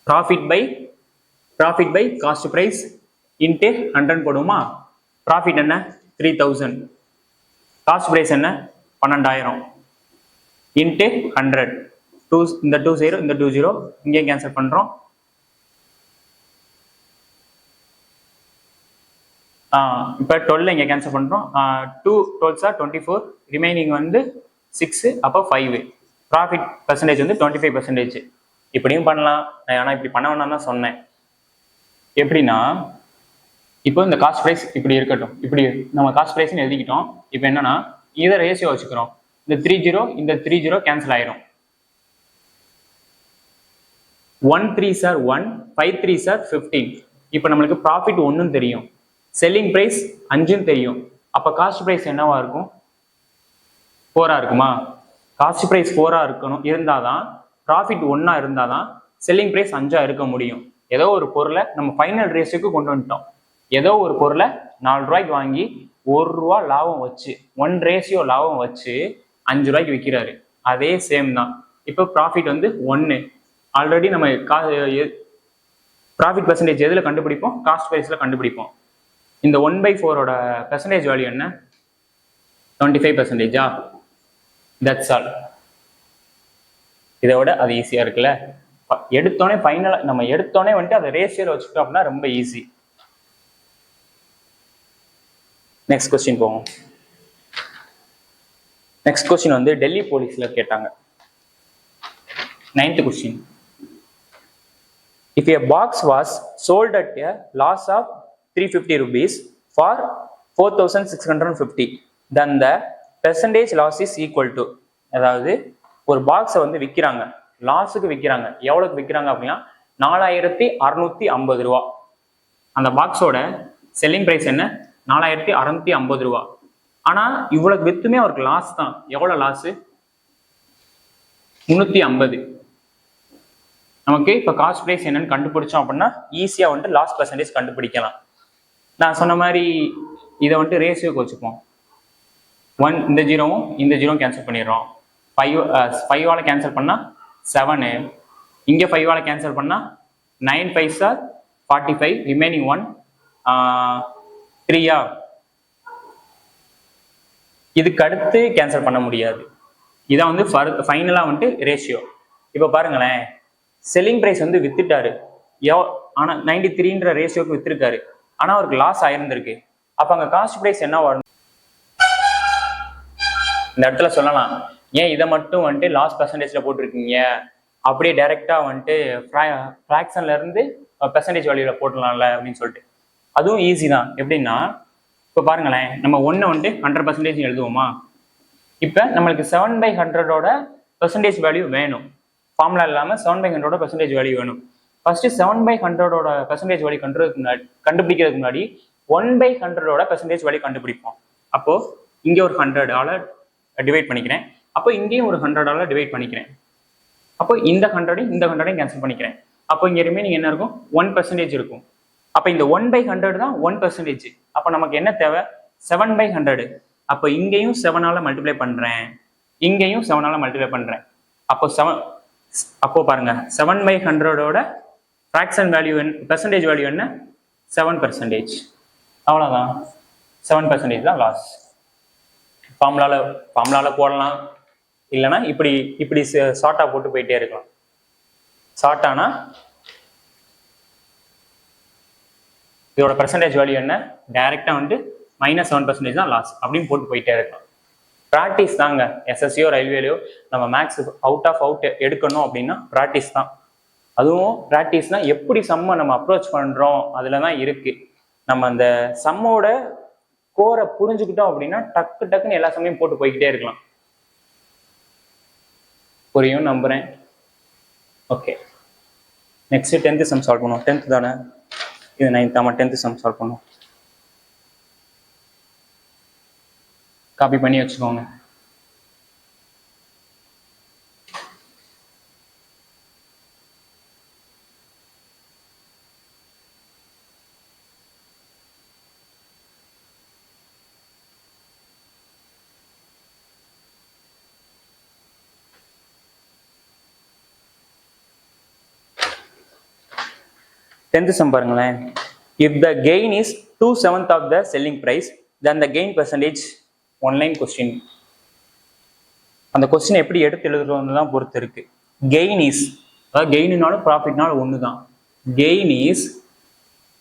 Profit by cost price into 100 போடுவோமா? ப்ராஃபிட் என்ன? 3,000. காஸ்ட் பிரைஸ் என்ன? 12,000 இன்ட்டு 100. இந்த 2 0, இந்த 2 0 இங்கே கேன்சல் பண்றோம். இப்போ 12 இங்கே கேன்சல் பண்றோம். 2 12s 24, ரிமைனிங் வந்து 6, அப்போ 5. ப்ராஃபிட் பெர்சன்டேஜ் வந்து 25%. இப்படியும் பண்ணலாம், ஆனால் இப்படி பண்ண வேணாம் தான் சொன்னேன். எப்படின்னா இப்போ இந்த காஸ்ட் ப்ரைஸ் இப்படி இருக்கட்டும். இப்படி நம்ம காஸ்ட் ப்ரைஸ்ன்னு எழுதிக்கிட்டோம். இப்போ என்னன்னா இதை ரேஷியோ வச்சுக்கிறோம். இந்த 30, இந்த 30 கேன்சல் ஆயிரும். 1 3s are 1, 5 3s are 15. இப்போ நம்மளுக்கு ப்ராஃபிட் 1 தெரியும், செல்லிங் பிரைஸ் 5 தெரியும். அப்போ காஸ்ட் பிரைஸ் என்னவா இருக்கும்? 4 இருக்குமா? காஸ்ட் பிரைஸ் 4 இருந்தாதான், ப்ராஃபிட் 1 இருந்தாதான் செல்லிங் பிரைஸ் 5 இருக்க முடியும். ஏதோ ஒரு பொருளை நம்ம ஃபைனல் ரேஷியோக்கு கொண்டு வந்துட்டோம். ஏதோ ஒரு பொருளை 4 ரூபாய்க்கு வாங்கி 1 ரூபா லாபம் வச்சு, 1 ரேஷியோ லாபம் வச்சு 5 ரூபாய்க்கு விற்கிறாரு. அதே சேம் தான். இப்போ ப்ராஃபிட் வந்து 1. ஆல்ரெடி நம்ம ப்ராஃபிட் பெர்சன்டேஜ் எதில் கண்டுபிடிப்போம்? காஸ்ட் பிரைஸ்ல கண்டுபிடிப்போம். இந்த 1/4 பெர்சன்டேஜ் வேல்யூ என்ன? 25%. That's all. இதை விட அது ஈஸியா இருக்குல்ல. எடுத்தோடனே ஃபைனலா நம்ம எடுத்தோடனே வந்துட்டு அதை ரேஷியோல வச்சுக்கிட்டோம் அப்படின்னா ரொம்ப ஈஸி. நெக்ஸ்ட் கொஸ்டின் போவோம். நெக்ஸ்ட் கொஸ்டின் வந்து டெல்லி போலீஸ்ல கேட்டாங்க. 9th question. If a box was sold at a loss of 350 rupees for 4,650, then the percentage loss is equal to, அதாவது ஒரு பாக்ஸை வந்து விற்கிறாங்க, லாஸுக்கு விற்கிறாங்க. எவ்வளவுக்கு விற்கிறாங்க அப்படின்னா 4,650 ரூபா. அந்த பாக்ஸோட செல்லிங் பிரைஸ் என்ன? 4,650 ரூபா. ஆனா இவ்வளவு வித்துமே அவருக்கு லாஸ் தான். எவ்வளவு லாஸ்? 350. நமக்கு இப்போ காஸ்ட் பிரைஸ் என்னன்னு கண்டுபிடிச்சோம் அப்படின்னா ஈஸியா வந்துட்டு லாஸ் பெர்சன்டேஜ் கண்டுபிடிக்கலாம். நான் சொன்ன மாதிரி இதை வந்துட்டு ரேஷியோக்கு வச்சுப்போம். 1 இந்த 0வும் இந்த 0வும் கேன்சல் பண்ணிடுறோம். 5 கேன்சல் பண்ணா 7, இங்க 5 கேன்சல் பண்ணா 9 5s are 45, ரிமைனிங் 1 3. இதுக்கு அடுத்து கேன்சல் பண்ண முடியாது. இதான் வந்து ஃபைனலா வந்துட்டு ரேஷியோ. இப்போ பாருங்களேன், செல்லிங் பிரைஸ் வந்து வித்துட்டாரு. ஆனா 93ன்ற ரேஷியோக்கு வித்துருக்காரு. ஆனா அவருக்கு லாஸ் ஆயிருந்திருக்கு. அப்ப அங்க காஸ்ட் பிரைஸ் என்ன வரும்? இந்த இடத்துல சொல்லலாம், ஏன் இதை மட்டும் வந்துட்டு லாஸ்ட் பர்சன்டேஜ்ல போட்டிருக்கீங்க, அப்படியே டைரக்டா வந்துட்டு ஃப்ராக்ஷன்ல இருந்து பெர்சன்டேஜ் வேல்யூல போட்டலாம்ல அப்படின்னு சொல்லிட்டு. அதுவும் ஈஸி தான். எப்படின்னா இப்போ பாருங்களேன், நம்ம ஒன்று வந்துட்டு 100% எழுதுவோமா. இப்போ நம்மளுக்கு 7/100 பெர்சன்டேஜ் வேல்யூ வேணும். ஃபார்முலா இல்லாமல் 7/100 பெர்சன்டேஜ் வேல்யூ வேணும். ஃபர்ஸ்ட் 7/100 பெர்சன்டேஜ் வேல்யூ கண்டுபிடிக்கிறதுக்கு முன்னாடி 1/100 பெர்சன்டேஜ் வேல்யூ கண்டுபிடிப்போம். அப்போ இங்கே ஒரு 100 டிவைட் பண்ணிக்கிறேன். அப்போ இங்கேயும் ஒரு 100 டிவைட் பண்ணிக்கிறேன். அப்போ இந்த 100 கேன்சல் பண்ணிக்கிறேன். அப்போ இங்கே ரிமைனிங் என்ன இருக்கும், 1% இருக்கும். அப்போ இந்த 1/100 தான் 1%. அப்போ நமக்கு என்ன தேவை, 7/100. அப்போ இங்கேயும் 7ஆல மல்டிப்ளை பண்றேன், இங்கேயும் 7ஆல மல்டிப்ளை பண்றேன். அப்போ பாருங்க 7/100 ஃப்ராக்ஷன் வேல்யூ பெர்சன்டேஜ் வேல்யூ என்ன, 7%. அவ்வளோதான், 7% தான் லாஸ். ஃபார்முலால போடலாம், இல்லைன்னா இப்படி ஷார்ட்டா போட்டு போயிட்டே இருக்கலாம். ஷார்ட்டானா இதோட பெர்சன்டேஜ் வேல்யூ என்ன, டைரக்டா வந்துட்டு -7% தான் லாஸ் அப்படின்னு போட்டு போயிட்டே இருக்கலாம். ப்ராக்டிஸ் தாங்க. எஸ்எஸ்சியோ ரயில்வேலையோ நம்ம மேக்ஸ் அவுட் எடுக்கணும் அப்படின்னா ப்ராக்டிஸ் தான். அதுவும் ப்ராக்டிஸ்னா எப்படி சம்மை நம்ம அப்ரோச் பண்றோம் அதுல தான் இருக்கு. நம்ம அந்த சம்மோட கோரை புரிஞ்சுக்கிட்டோம் அப்படின்னா டக்குன்னு எல்லா சமயம் போட்டு போய்கிட்டே இருக்கலாம். புரியும் நம்புறேன். Okay, next 10th some solve பண்ணுவோம். 10th தானே இது, 9th. ஆமா 10th சம் சால்வ் பண்ணுவோம். காப்பி பண்ணி வச்சுக்கோங்க. Tenth sum பாருங்களேன். If the gain is 2/7 of the selling price, then the gain percentage. One line question. அந்த கொஸ்டின் எப்படி எடுத்து எழுதுறோம்னு தான் பொறுத்து இருக்கு. கெயின் இஸ், அதாவது கெயினாலும் ப்ராஃபிட்னாலும் ஒன்று தான். கெயின் இஸ்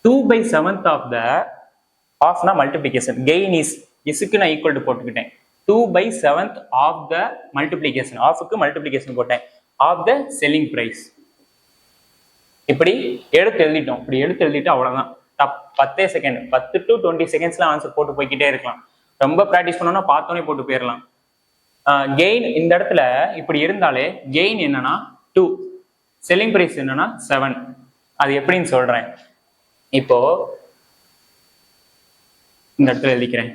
2/7 ஆஃப் த ஆஃப்னா மல்டிப்ளிகேஷன். கெயின் இஸ் இஸ்க்கு நான் ஈக்குவல் டு போட்டுக்கிட்டேன். 2/7 ஆஃப் த மல்டிப்ளிகேஷன், ஆஃப்க்கு மல்டிப்ளிகேஷன் போட்டேன், ஆஃப் த செல்லிங் பிரைஸ். இப்படி எடுத்து எழுதிட்டோம். இப்படி எடுத்து எழுதிட்டு அவ்வளவுதான். 10 செகண்ட், 10 to 20 செகண்ட்ஸ்ல ஆன்சர் போட்டு போய்கிட்டே இருக்கலாம். ரொம்ப ப்ராக்டிஸ் பண்ணோம்னா பார்த்தோன்னே போட்டு போயிடலாம். கெயின் இந்த இடத்துல இப்படி இருந்தாலே கெயின் என்னன்னா 2, செல்லிங் பிரைஸ் என்னன்னா 7. அது எப்படின்னு சொல்றேன். இப்போ இந்த இடத்துல எழுதிக்கிறேன்.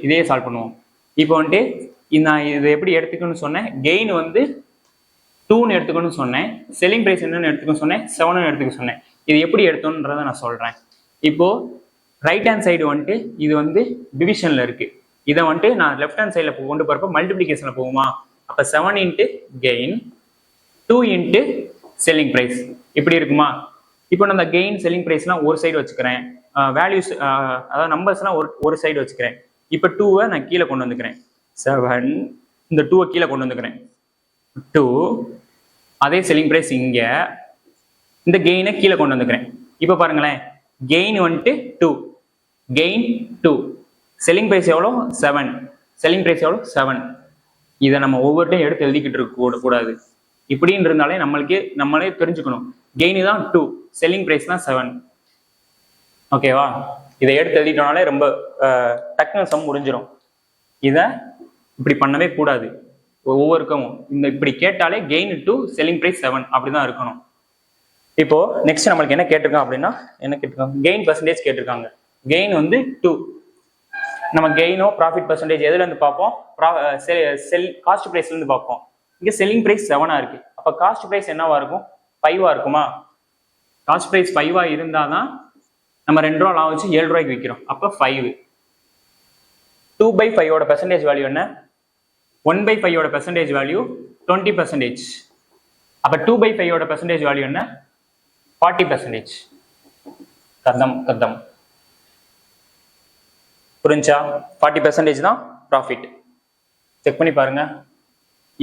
இதே சால்வ் பண்ணுவோம். இப்போ வந்துட்டு நான் இதை எப்படி எடுத்துக்கணும்னு சொன்னேன், கெயின் வந்து 2ன்னு எடுத்துக்கணும்னு சொன்னேன், செல்லிங் பிரைஸ் என்னன்னு எடுத்துக்கணும்னு சொன்னேன், 7ன்னு எடுத்துக்க சொன்னேன். இது எப்படி எடுத்தோன்றதை நான் சொல்றேன். இப்போ ரைட் ஹேண்ட் சைடு வந்துட்டு இது வந்து டிவிஷன்ல இருக்கு. இதை வந்துட்டு நான் லெஃப்ட் ஹேண்ட் சைடில் கொண்டு போறப்ப மல்டிப்ளிகேஷன்ல போகுமா. அப்ப 7 into gain, 2 into selling price இப்படி இருக்குமா. இப்போ நான் அந்த கெயின் செல்லிங் பிரைஸ்லாம் ஒரு சைடு வச்சுக்கிறேன், வேல்யூஸ் அதாவது நம்பர்ஸ்லாம் ஒரு சைடு வச்சுக்கிறேன். இப்போ 2வை நான் கீழே கொண்டு வந்துக்கிறேன், 7 இந்த 2வை கீழே கொண்டு வந்துக்கிறேன், 2 அதே செல்லிங் பிரைஸ் இங்க, இந்த கெயினை கீழே கொண்டு வந்துக்கிறேன். இப்போ பாருங்களேன், கெயின் வந்துட்டு 2, கெயின் 2, செல்லிங் பிரைஸ் எவ்வளோ 7, செல்லிங் பிரைஸ் எவ்வளோ 7. இதை நம்ம ஒவ்வொருத்தையும் எடுத்து எழுதிக்கிட்டு இருக்க கூடாது. இப்படின்னு இருந்தாலே நம்மளே தெரிஞ்சுக்கணும். கெயின் தான் 2, செல்லிங் பிரைஸ் தான் 7. ஓகேவா. இதை எடுத்து எழுதிட்டோம்னாலே ரொம்ப டக்குனு சம் முடிஞ்சிடும். இதை இப்படி பண்ணவே கூடாது. ஒவ்வொருக்கும் இந்த இப்படி கேட்டாலே கெயின் 2, செல்லிங் பிரைஸ் 7 அப்படிதான் இருக்கணும். இப்போ நெக்ஸ்ட் நம்மளுக்கு என்ன கேட்டிருக்காங்க அப்படின்னா, என்ன கேட்டிருக்காங்க, கெயின் பர்சன்டேஜ் கேட்டிருக்காங்க. கெயின் வந்து 2. நம்ம கெயினோ ப்ராஃபிட் பர்சன்டேஜ் எதுல இருந்து பார்ப்போம், காஸ்ட் பிரைஸ்ல இருந்து பார்ப்போம். இங்க செல்லிங் பிரைஸ் 7ஆ இருக்கு. அப்ப காஸ்ட் பிரைஸ் என்னவா இருக்கும், 5ஆ இருக்குமா. காஸ்ட் பிரைஸ் 5ஆ இருந்தாதான் நம்ம 2 ரூபா லாபம் வச்சு 7 ரூபாய்க்கு விற்கிறோம். அப்ப 5. 2/5 பெர்சன்டேஜ் வேல்யூ என்ன, 1/5 பெர்சன்டேஜ் வேல்யூ 20%. அப்ப 2/5 பெர்சன்டேஜ் வேல்யூ என்ன, 40%. கதம் புரிஞ்சா. 40% தான் ப்ராஃபிட். செக் பண்ணி பாருங்க,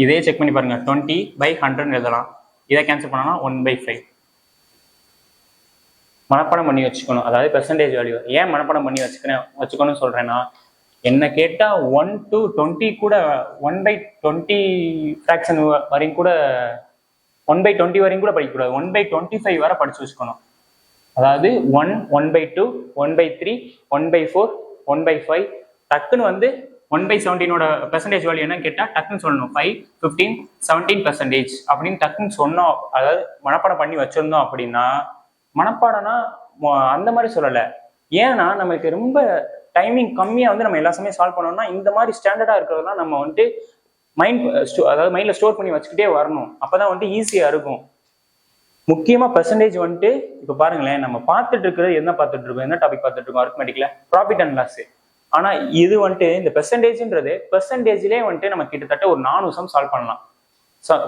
இதே செக் பண்ணி பாருங்க. 20/100 எழுதலாம். இதை கேன்சல் பண்ணா 1/5. மனப்பாடம் பண்ணி வச்சுக்கணும். அதாவது பெர்சன்டேஜ் வேல்யூ ஏன் மனப்பாடம் பண்ணி வச்சுக்கணும்னு சொல்றேன்னா, என்ன கேட்டா 1 to 20 கூட 1/20 ஃபிராக்ஷன் வரையும் கூட 1/20 வரையும் கூட படிக்கக்கூடாது. 1/25 வரை படிச்சு வச்சுக்கணும். அதாவது 1, 1/2, 1/3, 1/4, 1/5. டக்குன்னு வந்து 1/17 பெர்சன்டேஜ் வேல்யூ என்னன்னு கேட்டா டக்குன்னு சொல்லணும். 5, 15, 17% அப்படின்னு டக்குன்னு சொன்னோம். அதாவது மனப்பாடம் பண்ணி வச்சிருந்தோம் அப்படின்னா, மனப்பாடம்னா அந்த மாதிரி சொல்லலை. ஏன்னா நமக்கு ரொம்ப டைமிங் கம்மியா வந்து நம்ம எல்லா சமயம் சால்வ் பண்ணோம்னா இந்த மாதிரி ஸ்டாண்டர்டா இருக்கிறதெல்லாம் நம்ம வந்துட்டு அதாவது மைண்ட்ல ஸ்டோர் பண்ணி வச்சுக்கிட்டே வரணும். அப்பதான் வந்துட்டு ஈஸியா இருக்கும். முக்கியமா பெர்சன்டேஜ் வந்துட்டு இப்ப பாருங்களேன், நம்ம பார்த்துட்டு இருக்கிறது என்ன பார்த்துட்டு இருக்கோம், என்ன டாபிக் பார்த்துட்டு இருக்கோம், அரித்மெட்டிக்ல ப்ராஃபிட் அண்ட் லாஸ். ஆனா இது வந்துட்டு இந்த பெர்சன்டேஜ்லேயே வந்துட்டு நம்ம கிட்டத்தட்ட ஒரு 400 சம் சால்வ் பண்ணலாம்.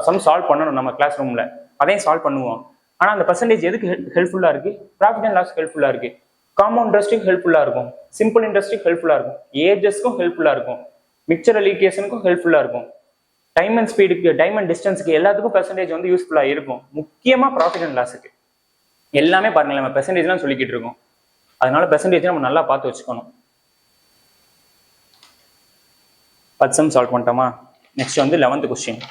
சம் சால்வ் பண்ணணும் நம்ம கிளாஸ் ரூம்ல, அதையும் சால்வ் பண்ணுவோம். ஆனா அந்த பெர்சன்டேஜ் எதுக்கு ஹெல்ப்ஃபுல்லா இருக்கு? ப்ராஃபிட் அண்ட் லாஸ் ஹெல்ப்ஃபுல்லா இருக்கு, காம்பவுண்ட் இன்ட்ரெஸ்ட்டுக்கு ஹெல்ப்ஃபுல்லா இருக்கும், சிம்பிள் இன்ட்ரெஸ்ட்டுக்கு ஹெல்ப்ஃபுல்லா இருக்கும், ஏஜஸ்க்கும் ஹெல்ப்ஃபுல்லா இருக்கும், மிக்சர் அலிகேஷனுக்கும் ஹெல்ப்ஃபுல்லா இருக்கும், டைம் அண்ட் ஸ்பீடுக்கு, டைம் அண்ட் டிஸ்டன்ஸுக்கு எல்லாத்துக்கும் பெர்சன்டேஜ் வந்து யூஸ்ஃபுல்லா இருக்கும். முக்கியமா ப்ராஃபிட் அண்ட் லாஸுக்கு எல்லாமே பாருங்களேன், நம்ம பெர்சன்டேஜ்லாம் சொல்லிக்கிட்டு இருக்கோம். அதனால பெர்சன்டேஜ் நம்ம நல்லா பார்த்து வச்சுக்கணும். 10 சம் சால்வ் பண்ணிட்டோமா? நெக்ஸ்ட் வந்து 11th கொஸ்டின்.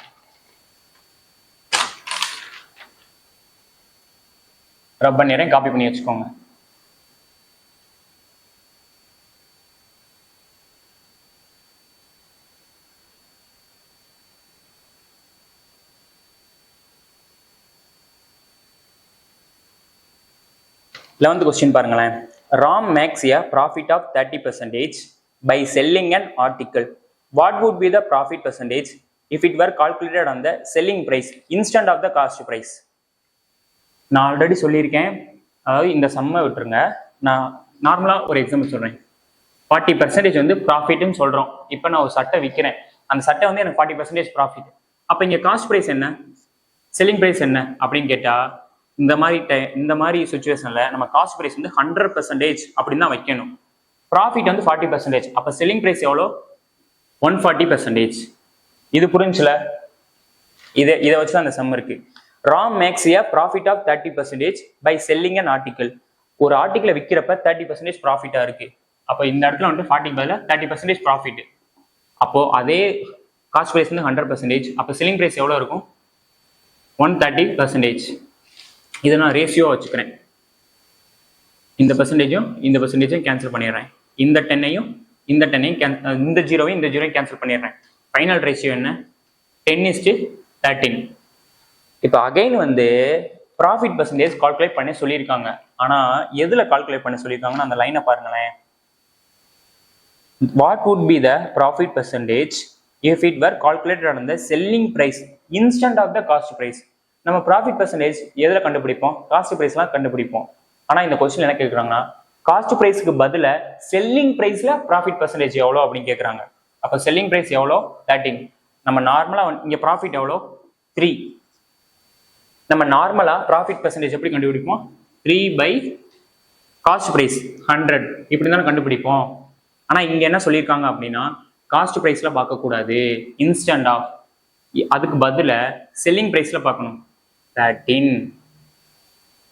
ரப் பண்ணிடுறேன், காப்பி பண்ணி வச்சுக்கோங்க. லெவன்த் கொஸ்டின் பாருங்களேன். Ram makes a profit of 30% by selling an article. What would be the profit percentage if it were calculated on the selling price instead of the cost price? நான் ஆல்ரெடி சொல்லியிருக்கேன். அதாவது இந்த சம்மை விட்டுருங்க, நான் நார்மலாக ஒரு எக்ஸாம்பிள் சொல்கிறேன். 40% வந்து ப்ராஃபிட்னு சொல்கிறோம். இப்போ நான் ஒரு சட்டை விற்கிறேன், அந்த சட்டை வந்து எனக்கு 40% ப்ராஃபிட். அப்போ இங்கே காஸ்ட் ப்ரைஸ் என்ன, செல்லிங் ப்ரைஸ் என்ன அப்படின்னு கேட்டால், இந்த மாதிரி சுச்சுவேஷன்ல நம்ம காஸ்ட் பிரைஸ் வந்து 100% அப்படின்னு தான் வைக்கணும். ப்ராஃபிட் வந்து 40%. அப்ப செல்லிங் பிரைஸ் எவ்வளோ? 140%. இது புரிஞ்சுல? இதை வச்சு அந்த சம் இருக்கு. Ram makes a profit of 30% by selling an article. ஒரு ஆர்டிகிளை விற்கிறப்ப 30% ப்ராஃபிட்டா இருக்கு. அப்போ இந்த இடத்துல வந்து 40 பதில 30% ப்ராஃபிட். அப்போ அதே காஸ்ட் பிரைஸ் வந்து 100%. அப்போ செல்லிங் பிரைஸ் எவ்வளோ இருக்கும்? 130%. இதை நான் ரேஷியோ வச்சுக்கிறேன். இந்த பெர்சன்டேஜும் கேன்சல் பண்ணிடுறேன். இந்த 10ஐயும் இந்த 0வையும் இந்த 0வையும் கேன்சல் பண்ணிடுறேன். ஃபைனல் ரேஷியோ என்ன? 10:13. இப்போ அகைன் வந்து ப்ராஃபிட் பெர்சன்டேஜ் கால்குலேட் பண்ணி சொல்லியிருக்காங்க. ஆனால் எதில் கால்குலேட் பண்ணி சொல்லியிருக்காங்கன்னு அந்த லைனை பாருங்களேன். What would be the profit percentage if it were calculated on the selling price instead of the cost price? நம்ம ப்ராஃபிட் பெர்சன்டேஜ் எதில் கண்டுபிடிப்போம்? காஸ்ட் ப்ரைஸ்லாம் கண்டுபிடிப்போம். ஆனால் இந்த கொஸ்டின் என்ன கேட்குறாங்கன்னா, காஸ்ட் ப்ரைஸ்க்கு பதிலாக செல்லிங் ப்ரைஸில் ப்ராஃபிட் பெர்சன்டேஜ் எவ்வளோ அப்படின்னு கேட்குறாங்க. அப்போ செல்லிங் ப்ரைஸ் எவ்வளோ? 13. நம்ம நார்மலாக இங்கே ப்ராஃபிட் எவ்வளோ? 3. நம்ம நார்மலாக ப்ராஃபிட் பெர்சன்டேஜ் எப்படி கண்டுபிடிப்போம்? 3 by காஸ்ட் ப்ரைஸ் 100 இப்படி தானே கண்டுபிடிப்போம். ஆனால் இங்கே என்ன சொல்லியிருக்காங்க அப்படின்னா, காஸ்ட் ப்ரைஸில் பார்க்கக்கூடாது, இன்ஸ்டன்ட் ஆஃப், அதுக்கு பதில செல்லிங் ப்ரைஸில் பார்க்கணும். 13.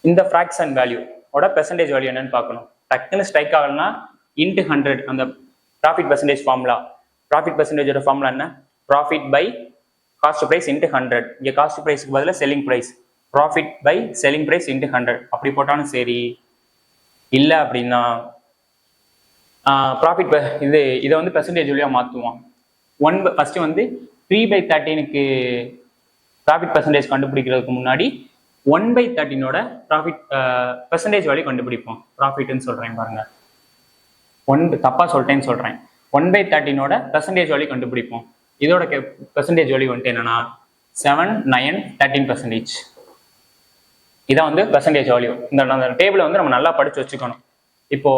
இந்த ஃப்ராக்ஷன் வேல்யூ ஓட பெர்சன்டேஜ் வேல்யூ என்னன்னு பார்க்கணும். டக்குன்னு ஸ்ட்ரைக் ஆகலன்னா இன்ட்டு 100 அந்த ப்ராஃபிட் பெர்சன்டேஜ் ஃபார்முலா. ப்ராஃபிட் பெர்சன்டேஜோட ஃபார்முலா என்ன? Profit by cost price into 100. இங்கே காஸ்ட் ப்ரைஸ்க்கு பதிலாக selling price, profit by selling price into 100 அப்படி போட்டாலும் சரி. இல்லை அப்படின்னா ப்ராஃபிட் இதை வந்து பெர்சன்டேஜ் வழியாக மாற்றுவோம். ஃபர்ஸ்ட் வந்து 3/13க்கு ப்ராஃபிட் பெர்சன்டேஜ் கண்டுபிடிக்கிறதுக்கு முன்னாடி 1/13 ப்ராஃபிட் பெர்சன்டேஜ் வேல்யூ கண்டுபிடிப்போம். ப்ராஃபிட்னு சொல்றேன் பாருங்க, தப்பா சொல்லிட்டேன்னு சொல்றேன். 1/13 பெர்சன்டேஜ் வேல்யூ கண்டுபிடிப்போம். இதோட பெர்சன்டேஜ் வேல்யூ வந்துட்டு என்னன்னா 7, 9, 13%. இதான் வந்து பெர்சன்டேஜ் வேல்யூ. இந்த டேபிளை வந்து நம்ம நல்லா படிச்சு வச்சுக்கணும். இப்போ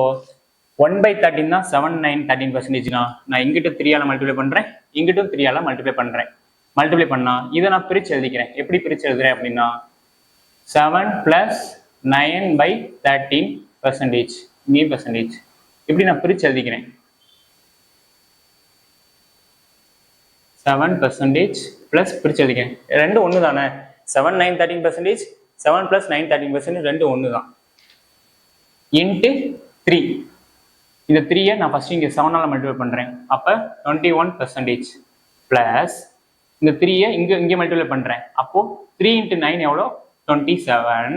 1/13 தான் 7, 9, 13%. நான் இங்கிட்ட 3ஆல மல்டிப்ளை பண்றேன், இங்கிட்டும் 3ஆல மல்டிப்ளை பண்றேன். மல்டிப்ளை பண்ணா இதை நான் பிரிச்சு எழுதிக்கிறேன். எப்படி பிரிச்சு எழுதுறேன் அப்படின்னா 7 + 9/13%. இங்கேயும் பெர்சன்டேஜ் இப்படி நான் பிரிச்சு எழுதிக்கிறேன். 7% பிளஸ் பிரிச்சு எழுதிக்கிறேன். ரெண்டு ஒன்று தானே. 7, 9, 13%, 7 + 9, 13% ரெண்டு ஒன்று தான். இன்ட்டு 3 இந்த 3-ஐ நான் ஃபர்ஸ்ட் இங்கே 7ஆல் மல்டிப்ளை பண்ணுறேன். அப்போ 21% ப்ளஸ் இந்த 3-ஐ இங்கே மல்டிப்ளை பண்ணுறேன். அப்போது 3 × 9 எவ்வளோ? 27.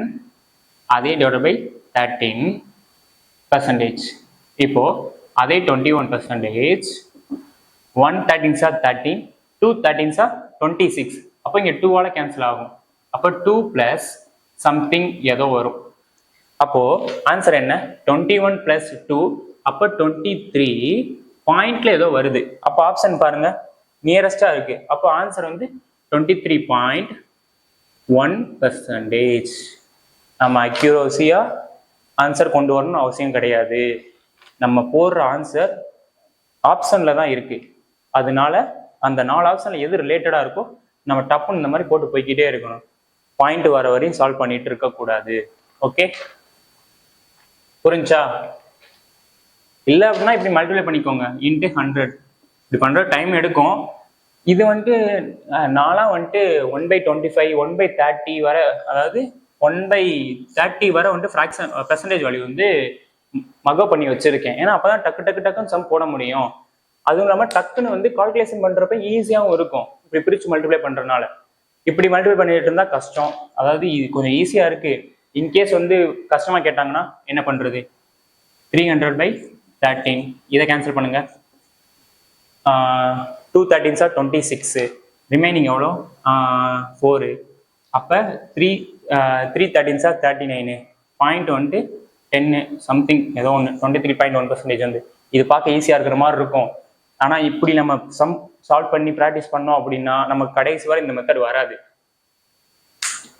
அதே டிவைட் பை 13%. இப்போது அதே 21%. 1 13s are 13, 2 13s are 26. அப்போ இங்கே 2ஆல் கேன்சல் ஆகும். அப்போ 2 + சம்திங் ஏதோ வரும். அப்போ ஆன்சர் என்ன? 21 + 2, அப்போ 23 பாயிண்ட்ல ஏதோ வருது. அப்போ ஆப்ஷன் பாருங்க நியரஸ்டா இருக்கு. அப்போ ஆன்சர் வந்து 23.1%. நம்ம அக்யூரஸியா ஆன்சர் கொண்டு வரணும்னு அவசியம் கிடையாது. நம்ம போடுற ஆன்சர் ஆப்ஷன்ல தான் இருக்கு. அதனால அந்த 4 ஆப்ஷன்ல எது ரிலேட்டடா இருக்கோ நம்ம டப்புன்னு இந்த மாதிரி போட்டு போய்கிட்டே இருக்கணும். பாயிண்ட் வர வரையும் சால்வ் பண்ணிட்டு இருக்க கூடாது. ஓகே, புரிஞ்சா? இல்லை அப்படின்னா இப்படி மல்டிப்ளை பண்ணிக்கோங்க இன்ட்டு 100. இப்படி பண்ற டைம் எடுக்கும். இது வந்துட்டு நான்லாம் வந்துட்டு 1/25 1/30 வர, அதாவது 1/30 வரை வந்துட்டு ஃப்ராக்ஷன் பெர்சன்டேஜ் வேல்யூ வந்து மகப் பண்ணி வச்சிருக்கேன். ஏன்னா அப்பதான் டக்குன்னு சம் போட முடியும். அதுவும் இல்லாமல் டக்குன்னு வந்து கால்குலேஷன் பண்றப்ப ஈஸியாகவும் இருக்கும். இப்படி பிரிச்சு மல்டிப்ளை பண்றதுனால. இப்படி மல்டிப்ளை பண்ணிட்டு இருந்தா கஷ்டம். அதாவது இது கொஞ்சம் ஈஸியா இருக்கு. இன்கேஸ் வந்து கஷ்டமா கேட்டாங்கன்னா என்ன பண்றது? 300/13 இதை கேன்சல் பண்ணுங்க. 2 13s are 26. ரிமைனிங் எவ்வளோ? 4. அப்போ 3 13s are 39. பாயிண்ட் வந்துட்டு 10 சம்திங் ஏதோ ஒன்று 23.1% வந்து இது பார்க்க ஈஸியாக இருக்கிற மாதிரி இருக்கும். ஆனால் இப்படி நம்ம சம் சால்வ் பண்ணி ப்ராக்டிஸ் பண்ணோம் அப்படின்னா நமக்கு கடைசி வரை இந்த மெத்தட் வராது.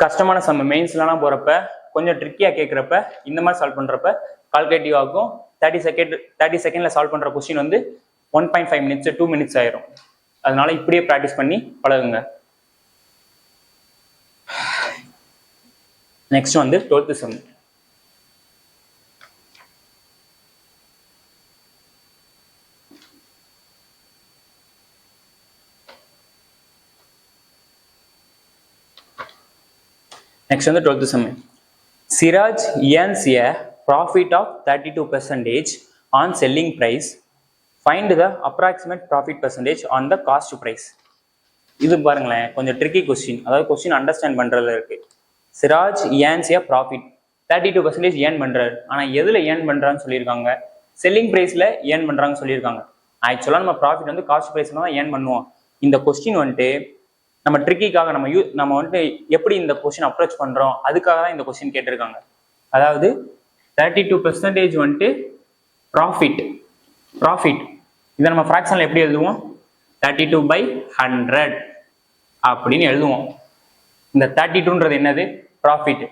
கஷ்டமான சம் மெயின்ஸ்லாம் போகிறப்ப கொஞ்சம் ட்ரிக்கியாக கேட்குறப்ப இந்த மாதிரி சால்வ் பண்ணுறப்ப கால்குலேட்டிவ் ஆகும். 30 செகண்டில் சால்வ் பண்ணுற கொஸ்டின் வந்து 1.5 minutes 2 minutes ஆயிரும். அதனால இப்படியே ப்ராக்டிஸ் பண்ணி பழகுங்க. நெக்ஸ்ட் வந்து 12th sum. Next on the 12th sum. Siraj earns a profit of 32% on selling price. Find the approximate profit percentage on the cost price. இது பாருங்களேன் கொஞ்சம் ட்ரிக்கி கொஸ்டின். அதாவது கொஸ்டின் அண்டர்ஸ்டாண்ட் பண்றதுல இருக்கு. Siraj earns a profit 32% earn பண்றாரு. ஆனா எதுல ஏர்ன் பண்றான்னு சொல்லியிருக்காங்க? செல்லிங் பிரைஸ்ல ஏர்ன் பண்றாங்கன்னு சொல்லியிருக்காங்க. ஆக்சுவலா நம்ம ப்ராஃபிட் வந்து காஸ்ட் பிரைஸ்ல தான் ஏர்ன் பண்ணுவோம். இந்த கொஸ்டின் வந்துட்டு நம்ம ட்ரிக்கிக்காக நம்ம வந்துட்டு எப்படி இந்த கொஸ்டின் அப்ரோச் பண்றோம் அதுக்காக தான் இந்த கொஸ்டின் கேட்டிருக்காங்க. அதாவது 32% வந்துட்டு ப்ராஃபிட் இதை நம்ம ஃப்ராக்ஷன்ல எப்படி எழுதுவோம்? 32/100 அப்படின்னு எழுதுவோம். இந்த 32ன்றது என்னது? ப்ராஃபிட்.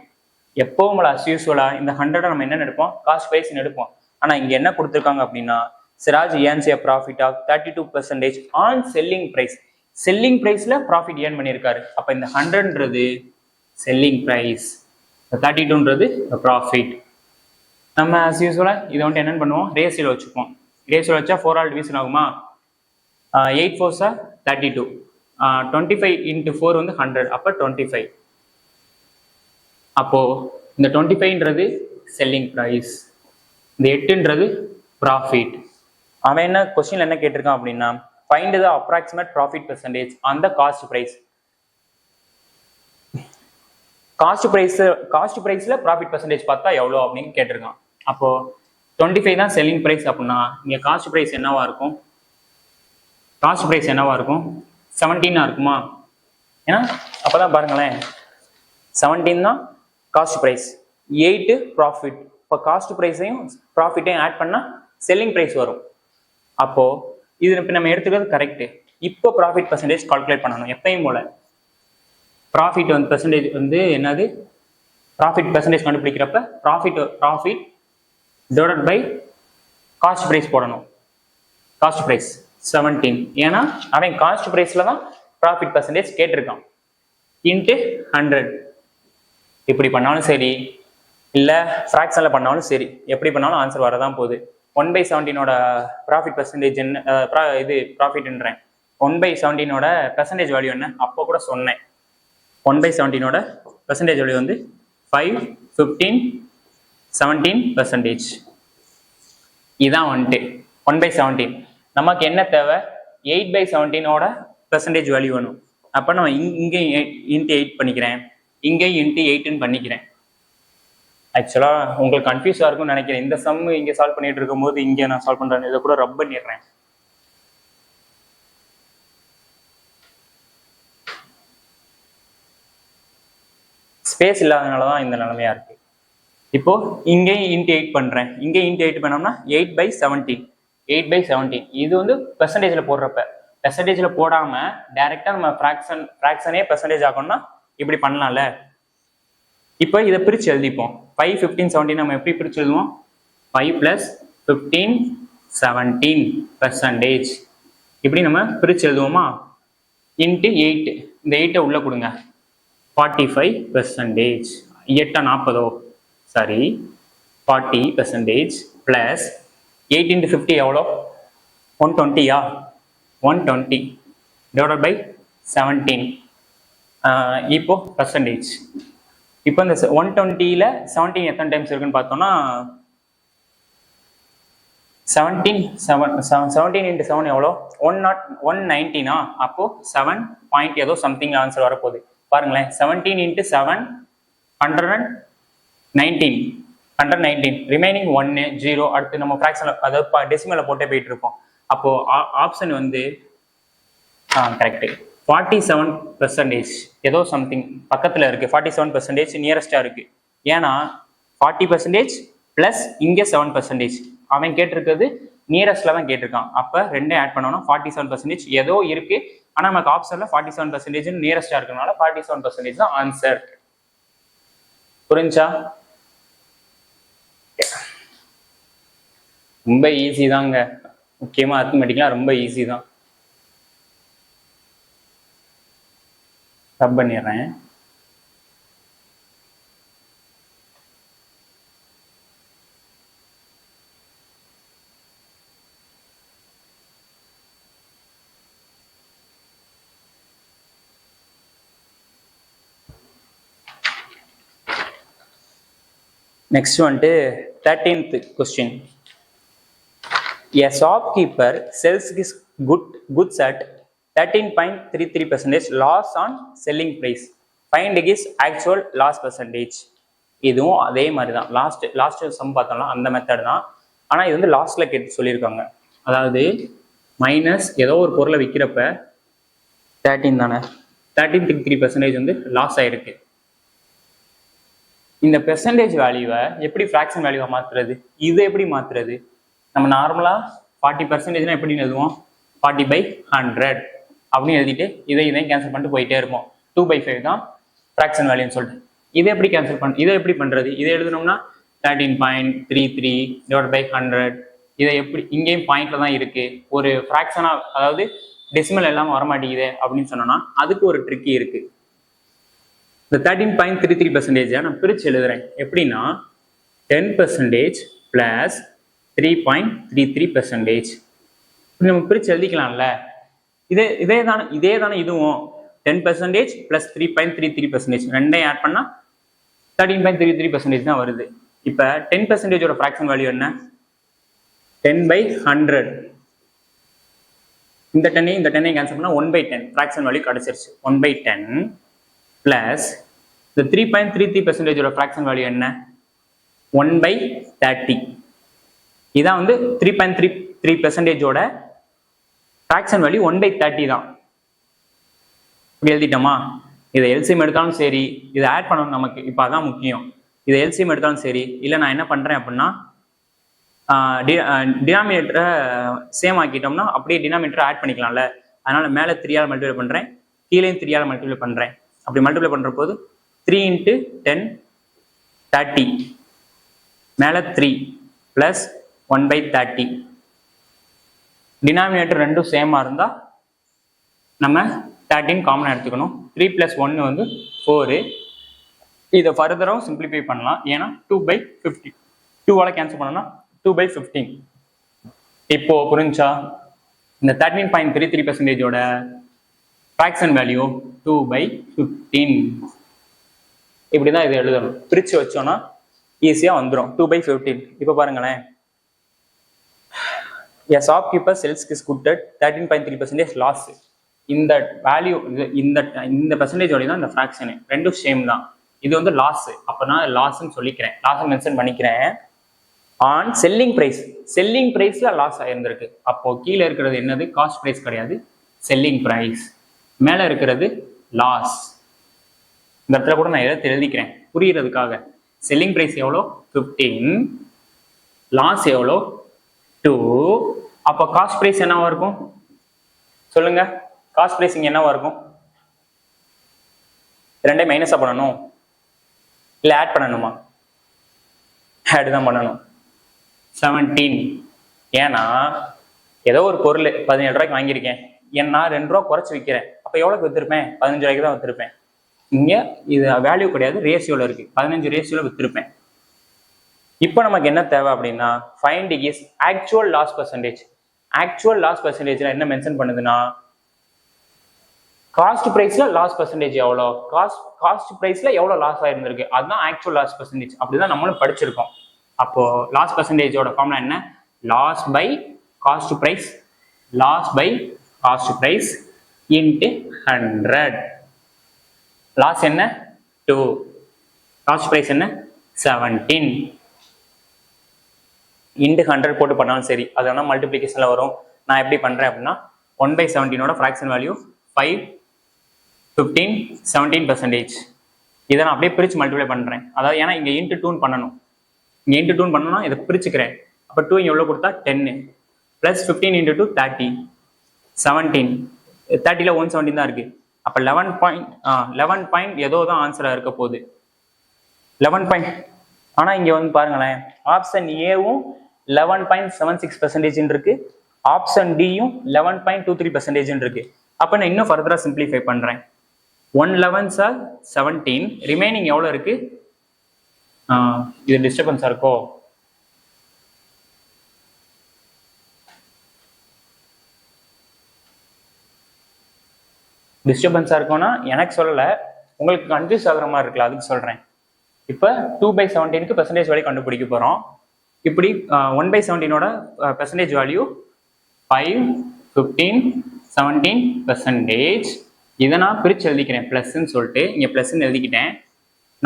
எப்பவும் அஸ் யூஸ்வலா இந்த 100 நம்ம என்ன எடுப்போம்? காஸ்ட் பிரைஸ் எடுப்போம். ஆனா இங்க என்ன கொடுத்துருக்காங்க அப்படின்னா Siraj earns a profit of 32% on selling price. Selling பிரைஸ்ல ப்ராஃபிட் ஏர்ன் பண்ணியிருக்காரு. அப்ப இந்த 100ன்றது செல்லிங் பிரைஸ், 32ன்றது ப்ராஃபிட். நம்ம as யூஸ்வலா இதை வந்துட்டு என்ன பண்ணுவோம்? ரேஷியோல வச்சுப்போம். ரேஷியோல வச்சா 4ஆல் டிவிஷன் ஆகுமா? 8 4s are 32. 25 × 4 வந்து 100. அப்ப 25. அப்போ இந்த 25ன்றது செல்லிங் பிரைஸ், இந்த 8ன்றது ப்ராஃபிட். அவன் என்ன கொஸ்டின்ல என்ன கேட்டிருக்கான் அப்படின்னா find the approximate profit percentage on the cost price. Cost பிரைஸ்ல ப்ராஃபிட் பெர்சன்டேஜ் பார்த்தா எவ்வளோ அப்படின்னு கேட்டிருக்கான். அப்போ 25 தான் செல்லிங் பிரைஸ் அப்படின்னா இங்க காஸ்ட் பிரைஸ் என்னவா இருக்கும்? 17 இருக்குமா? ஏன்னா அப்பதான் பாருங்களேன் 17 தான் காஸ்ட் பிரைஸ், 8 ப்ராஃபிட். இப்போ காஸ்ட் பிரைஸையும் ப்ராஃபிட்டையும் ஆட் பண்ணா செல்லிங் பிரைஸ் வரும். அப்போ இது இப்போ நம்ம எடுத்துக்கிறது கரெக்ட். இப்போ ப்ராஃபிட் பெர்சன்டேஜ் கால்குலேட் பண்ணணும். எப்பயும் போல ப்ராஃபிட் வந்து பெர்சன்டேஜ் வந்து என்னது? ப்ராஃபிட் பெர்சன்டேஜ் கண்டுபிடிக்கிறப்ப profit divided by cost price போடணும். Cost price 17. ஏன்னா அவன் காஸ்ட் பிரைஸ்ல தான் ப்ராஃபிட் பெர்சன்டேஜ் கேட்டிருக்கான். இன்ட்டு 100. இப்படி பண்ணாலும் சரி இல்லை ஃப்ராக்ஷன்ல பண்ணாலும் சரி, எப்படி பண்ணாலும் ஆன்சர் வரதான் போகுது. 1/17 ப்ராஃபிட் பெர்சன்டேஜ் என்ன? இது ப்ராஃபிட்ன்றேன். 1/17 பெர்சன்டேஜ் வேல்யூ என்ன? அப்போ கூட சொன்னேன். 1/17 பெர்சன்டேஜ் வேல்யூ வந்து 5, 15, 17%. இதான் வந்துட்டு 1/17. நமக்கு என்ன தேவை? 8/17 பெர்சன்டேஜ் வேல்யூ வேணும். அப்போ நான் இங்கே இன்ட்டு 8 பண்ணிக்கிறேன், இங்கே இன்ட்டு 8ன்னு பண்ணிக்கிறேன். ஆக்சுவலாக உங்களுக்கு கன்ஃபியூஸாக இருக்கும்னு நினைக்கிறேன். இந்த சம் இங்கே சால்வ் பண்ணிட்டு இருக்கும்போது இங்கே நான் சால்வ் பண்ணுறேன், இதை கூட ரப் பண்ணிடுறேன். ஸ்பேஸ் இல்லாதனால தான் இந்த நிலைமையா இருக்கு. இப்போ இங்கேயும் இன்ட்டு 8 பண்ணுறேன், இங்கே இன்ட்டு 8 பண்ணோம்னா 8/17. 8/17 இது வந்து பெர்சன்டேஜில் போடுறப்ப, பெர்சன்டேஜில் போடாமல் டைரெக்டாக நம்ம ஃப்ராக்ஷனே பெர்சன்டேஜ் ஆகணும்னா இப்படி பண்ணலாம்ல. இப்போ இதை பிரித்து எழுதிப்போம். 5, 15, 17 நம்ம எப்படி பிரித்து எழுதுவோம்? 5 + 15, 17% இப்படி நம்ம பிரித்து எழுதுவோமா? இன்ட்டு 8, இந்த 8 உள்ள கொடுங்க, 45%. 8 40, சாரி 40% ப்ளஸ் 8 × 50 எவ்வளோ? 120. 120 டிவைடட் பை 17. இப்போ பர்சன்டேஜ். இப்போ இந்த 120ல் 17 எத்தனை டைம்ஸ் இருக்குன்னு பார்த்தோம்னா 17 × 7 எவ்வளோ? 119. அப்போ 7 பாயிண்ட் ஏதோ சம்திங் ஆன்சர் வரப்போகுது. பாருங்களேன், 17 × 7 119. ரிமைனிங் 1 0. அடுத்து நம்ம ஃப்ராக்ஷன் அதாவது டெசிமலில் போட்டே போயிட்டு இருப்போம். அப்போ ஆப்ஷன் வந்து கரெக்டு 47%. ஏதோ சம்திங் பக்கத்தில் இருக்கு, 47% நியரஸ்டாக இருக்கு. ஏன்னா 40% ப்ளஸ் இங்கே 7%. அவன் கேட்டிருக்கிறது நியரஸ்ட்ல தான் கேட்டிருக்கான். அப்போ ரெண்டே ஆட் பண்ணோம்னா 47% ஏதோ இருக்கு. ஆனால் நமக்கு ஆப்ஷன்ல 47% நியரஸ்டா இருக்கிறதுனால 47% தான் ஆன்சர். புரிஞ்சா? ரொம்ப ஈஸி தாங்க, முக்கியமா அரித்மெட்டிக்லாம் ரொம்ப ஈஸி தான். ரப் பண்ணிடுறேன். நெக்ஸ்ட் வந்துட்டு 13th question. A shopkeeper sells his goods at 13.33% loss on selling price. Find his actual loss percentage. இதுவும் அதே மாதிரி தான், லாஸ்ட் சம் பார்த்தோம்னா அந்த மெத்தட் தான். ஆனால் இது வந்து லாஸ்ட்ல கேட்டு சொல்லியிருக்காங்க. அதாவது மைனஸ் ஏதோ ஒரு பொருளை விற்கிறப்ப 13 தானே, 13.33% வந்து லாஸ் ஆயிருக்கு. இந்த பெர்சன்டேஜ் வேல்யூவை எப்படி ஃப்ராக்ஷன் வேல்யூவை மாற்றுறது? இதை எப்படி மாற்றுறது? நம்ம நார்மலாக 40%னா எப்படி எழுதுவோம்? 40/100 அப்படின்னு எழுதிட்டு இதையும் கேன்சல் பண்ணிட்டு போயிட்டே இருப்போம். 2/5 தான் ஃப்ராக்ஷன் வேல்யூன்னு சொல்லிட்டு இதை எப்படி இதை எப்படி பண்ணுறது? இதை எழுதணும்னா 13.33 டிவைட் பை 100. இதை எப்படி இங்கேயும் பாயிண்ட்ல தான் இருக்கு, ஒரு ஃப்ராக்ஷனா அதாவது டெசிமல் எல்லாம் வரமாட்டேங்குது அப்படின்னு சொன்னோம்னா அதுக்கு ஒரு ட்ரிக்கி இருக்கு. இந்த 13.33% நான் பிரித்து எழுதுறேன். எப்படின்னா 10% + 3.33%. நம்ம பிரித்து எழுதிக்கலாம்ல. இதே தானே இதுவும் 10% + 3.33%. ரெண்டையும் ஆட் பண்ணா 13.33% தான் வருது. இப்போ 10%ஓட ஃப்ராக்ஷன் வேல்யூ என்ன? 10/100. இந்த 10ஐயும் கேன்சல் பண்ணா 1/10 ஃப்ராக்ஷன் வேல்யூ கிடைச்சிருச்சு. 1/10 ப்ளஸ் இந்த 3.33%ஓட ஃப்ராக்ஷன் வேல்யூ என்ன? 1/30. இதான் வந்து 3.33%ஓட ஃப்ராக்ஷன் வேல்யூ 1/30 தான். இப்படி எழுதிட்டோமா? இதை எல்சிஎம் எடுத்தாலும் சரி, இதை ஆட் பண்ணணும் நமக்கு. இப்போ அதான் முக்கியம். இதை எல்சிஎம் எடுத்தாலும் சரி, இல்லை நான் என்ன பண்ணுறேன் அப்படின்னா டினாமினேட்டரை சேம் ஆக்கிட்டோம்னா அப்படியே டினாமினேட்டரை ஆட் பண்ணிக்கலாம்ல. அதனால மேலே 3ஆல் மல்டிப்ளை பண்ணுறேன், கீழே 3ஆல் மல்டிப்ளை பண்ணுறேன். அப்படி மல்டிப்ளை பண்ணுற போது 3 × 10 30, மேலே 3 ப்ளஸ் 1/30. டினாமினேட்டர் ரெண்டும் சேமாக இருந்தால் நம்ம 13 காமனாக எடுத்துக்கணும். 3 + 1 வந்து 4. இதை ஃபர்தராகவும் சிம்பிளிஃபை பண்ணலாம். ஏன்னா 2/50 2ஆல் கேன்சல் பண்ணோம்னா 2/15. இப்போ புரிஞ்சா? இந்த 13.33%ஓட ஃப்ராக்ஷன் வேல்யூ 2/15. இப்படிதான் இதை எழுதணும். பிரித்து வச்சோம்னா ஈஸியாக வந்துடும் 2/15. இப்போ பாருங்களேன், A shopkeeper sells his good at 13.3% loss. இந்த வேல்யூ இந்த பெர்சன்டேஜோட தான் இந்த ஃப்ராக்ஷனு ரெண்டும் சேம் தான். இது வந்து லாஸ், அப்போ நான் லாஸ்ன்னு சொல்லிக்கிறேன், லாஸை மென்ஷன் பண்ணிக்கிறேன். ஆன் செல்லிங் ப்ரைஸ்ல லாஸ் ஆயிருந்திருக்கு. அப்போ கீழே இருக்கிறது என்னது? காஸ்ட் ப்ரைஸ் கிடையாது, செல்லிங் ப்ரைஸ். மேலே இருக்கிறது லாஸ். இந்த இடத்துல கூட நான் எதை எழுதிக்கிறேன் புரியுறதுக்காக. செல்லிங் ப்ரைஸ் எவ்வளோ? 15, லாஸ் எவ்வளோ? 2. அப்போ காஸ்ட் ப்ரைஸ் என்னவா இருக்கும் சொல்லுங்க? காஸ்ட் ப்ரைஸ் இங்கே என்னவா இருக்கும்? ரெண்டே மைனஸாக பண்ணணும் இல்லை ஆட் பண்ணணுமா? ஆட் தான் பண்ணணும். 17. ஏன்னா ஏதோ ஒரு பொருள் 17 ரூபாய்க்கு வாங்கியிருக்கேன், நான் 2 ரூபா குறைச்சி விற்கிறேன், அப்போ எவ்வளோக்கு விற்றுருப்பேன்? 15 ரூபாய்க்கு தான் விற்றுருப்பேன். இங்கே இது வேல்யூ கிடையாது, ரேஷியோவில் இருக்கு, 15 ரேஷியோவில் விற்றுருப்பேன். இப்போ நமக்கு என்ன தேவை அப்படின்னா find is actual loss percentage. Actual loss பர்சன்டேஜ்ல என்ன மென்ஷன் பண்ணுதுன்னா காஸ்ட் பிரைஸ்ல லாஸ் பர்சன்டேஜ் எவ்வளோ, காஸ்ட் பிரைஸ்ல எவ்வளோ லாஸ் ஆயிருந்திருக்கு, அதுதான் ஆக்சுவல் லாஸ் பர்சன்டேஜ். அப்படிதான் நம்மளும் படிச்சிருக்கோம். அப்போ லாஸ் பர்சன்டேஜோட ஃபார்முலா என்ன? Loss by cost price, loss by cost price into 100. Loss என்ன? 2, காஸ்ட் பிரைஸ் என்ன? 17. இன்ட்டு 100 போட்டு பண்ணாலும் சரி, அது வேணா மல்டிப்ளிகேஷன்ல வரும். நான் எப்படி பண்றேன் அப்படின்னா 1/17 ஃப்ராக்ஷன் வேல்யூ 5, 15, 17%. இதை நான் அப்படியே பிரிச்சு மல்டிப்ளை பண்றேன். அதாவது ஏன்னா இங்க இன்ட்டு 2 பண்ணணும், இங்க இன்ட்டு 2 பண்ணணும்னா இதை பிரிச்சுக்கிறேன். அப்போ 2 இங்க எவ்வளோ கொடுத்தா 10 பிளஸ் 15 இன்ட்டு 2 30, 17. 30ல 117 தான் இருக்கு. அப்போ 11 பாயிண்ட் ஏதோ தான் ஆன்சரா இருக்க போகுது. 11 பாயிண்ட். ஆனா இங்க வந்து பாருங்களேன், ஆப்ஷன் ஏவும் 11.76% இருக்கு, ஆப்ஷன் டியும் 11.23% இருக்கு. அப்ப நான் இன்னும் ஃபர்தரா சிம்பிளிஃபை பண்றேன். 111s are 17, ரிமைனிங் எவ்வளவு இருக்கு? இது டிஸ்டர்பன்ஸா இருக்கோ? டிஸ்டர்பன்ஸா இருக்கும்னா எனக்கு சொல்லல, உங்களுக்கு கன்ஃபியூஸ் ஆகுற மாதிரி இருக்குல்ல, அதுக்கு சொல்றேன். இப்போ 2/17க்கு பெர்சன்டேஜ் வேல்யூ கண்டுபிடிக்க போறோம். இப்படி 1/17ஓட பெர்சன்டேஜ் வேல்யூ 5, 15, 17%. இதை நான் பிரிச்சு எழுதிக்கிறேன் பிளஸ்ன்னு சொல்லிட்டு, இங்க பிளஸ்ன்னு எழுதிக்கிட்டேன்.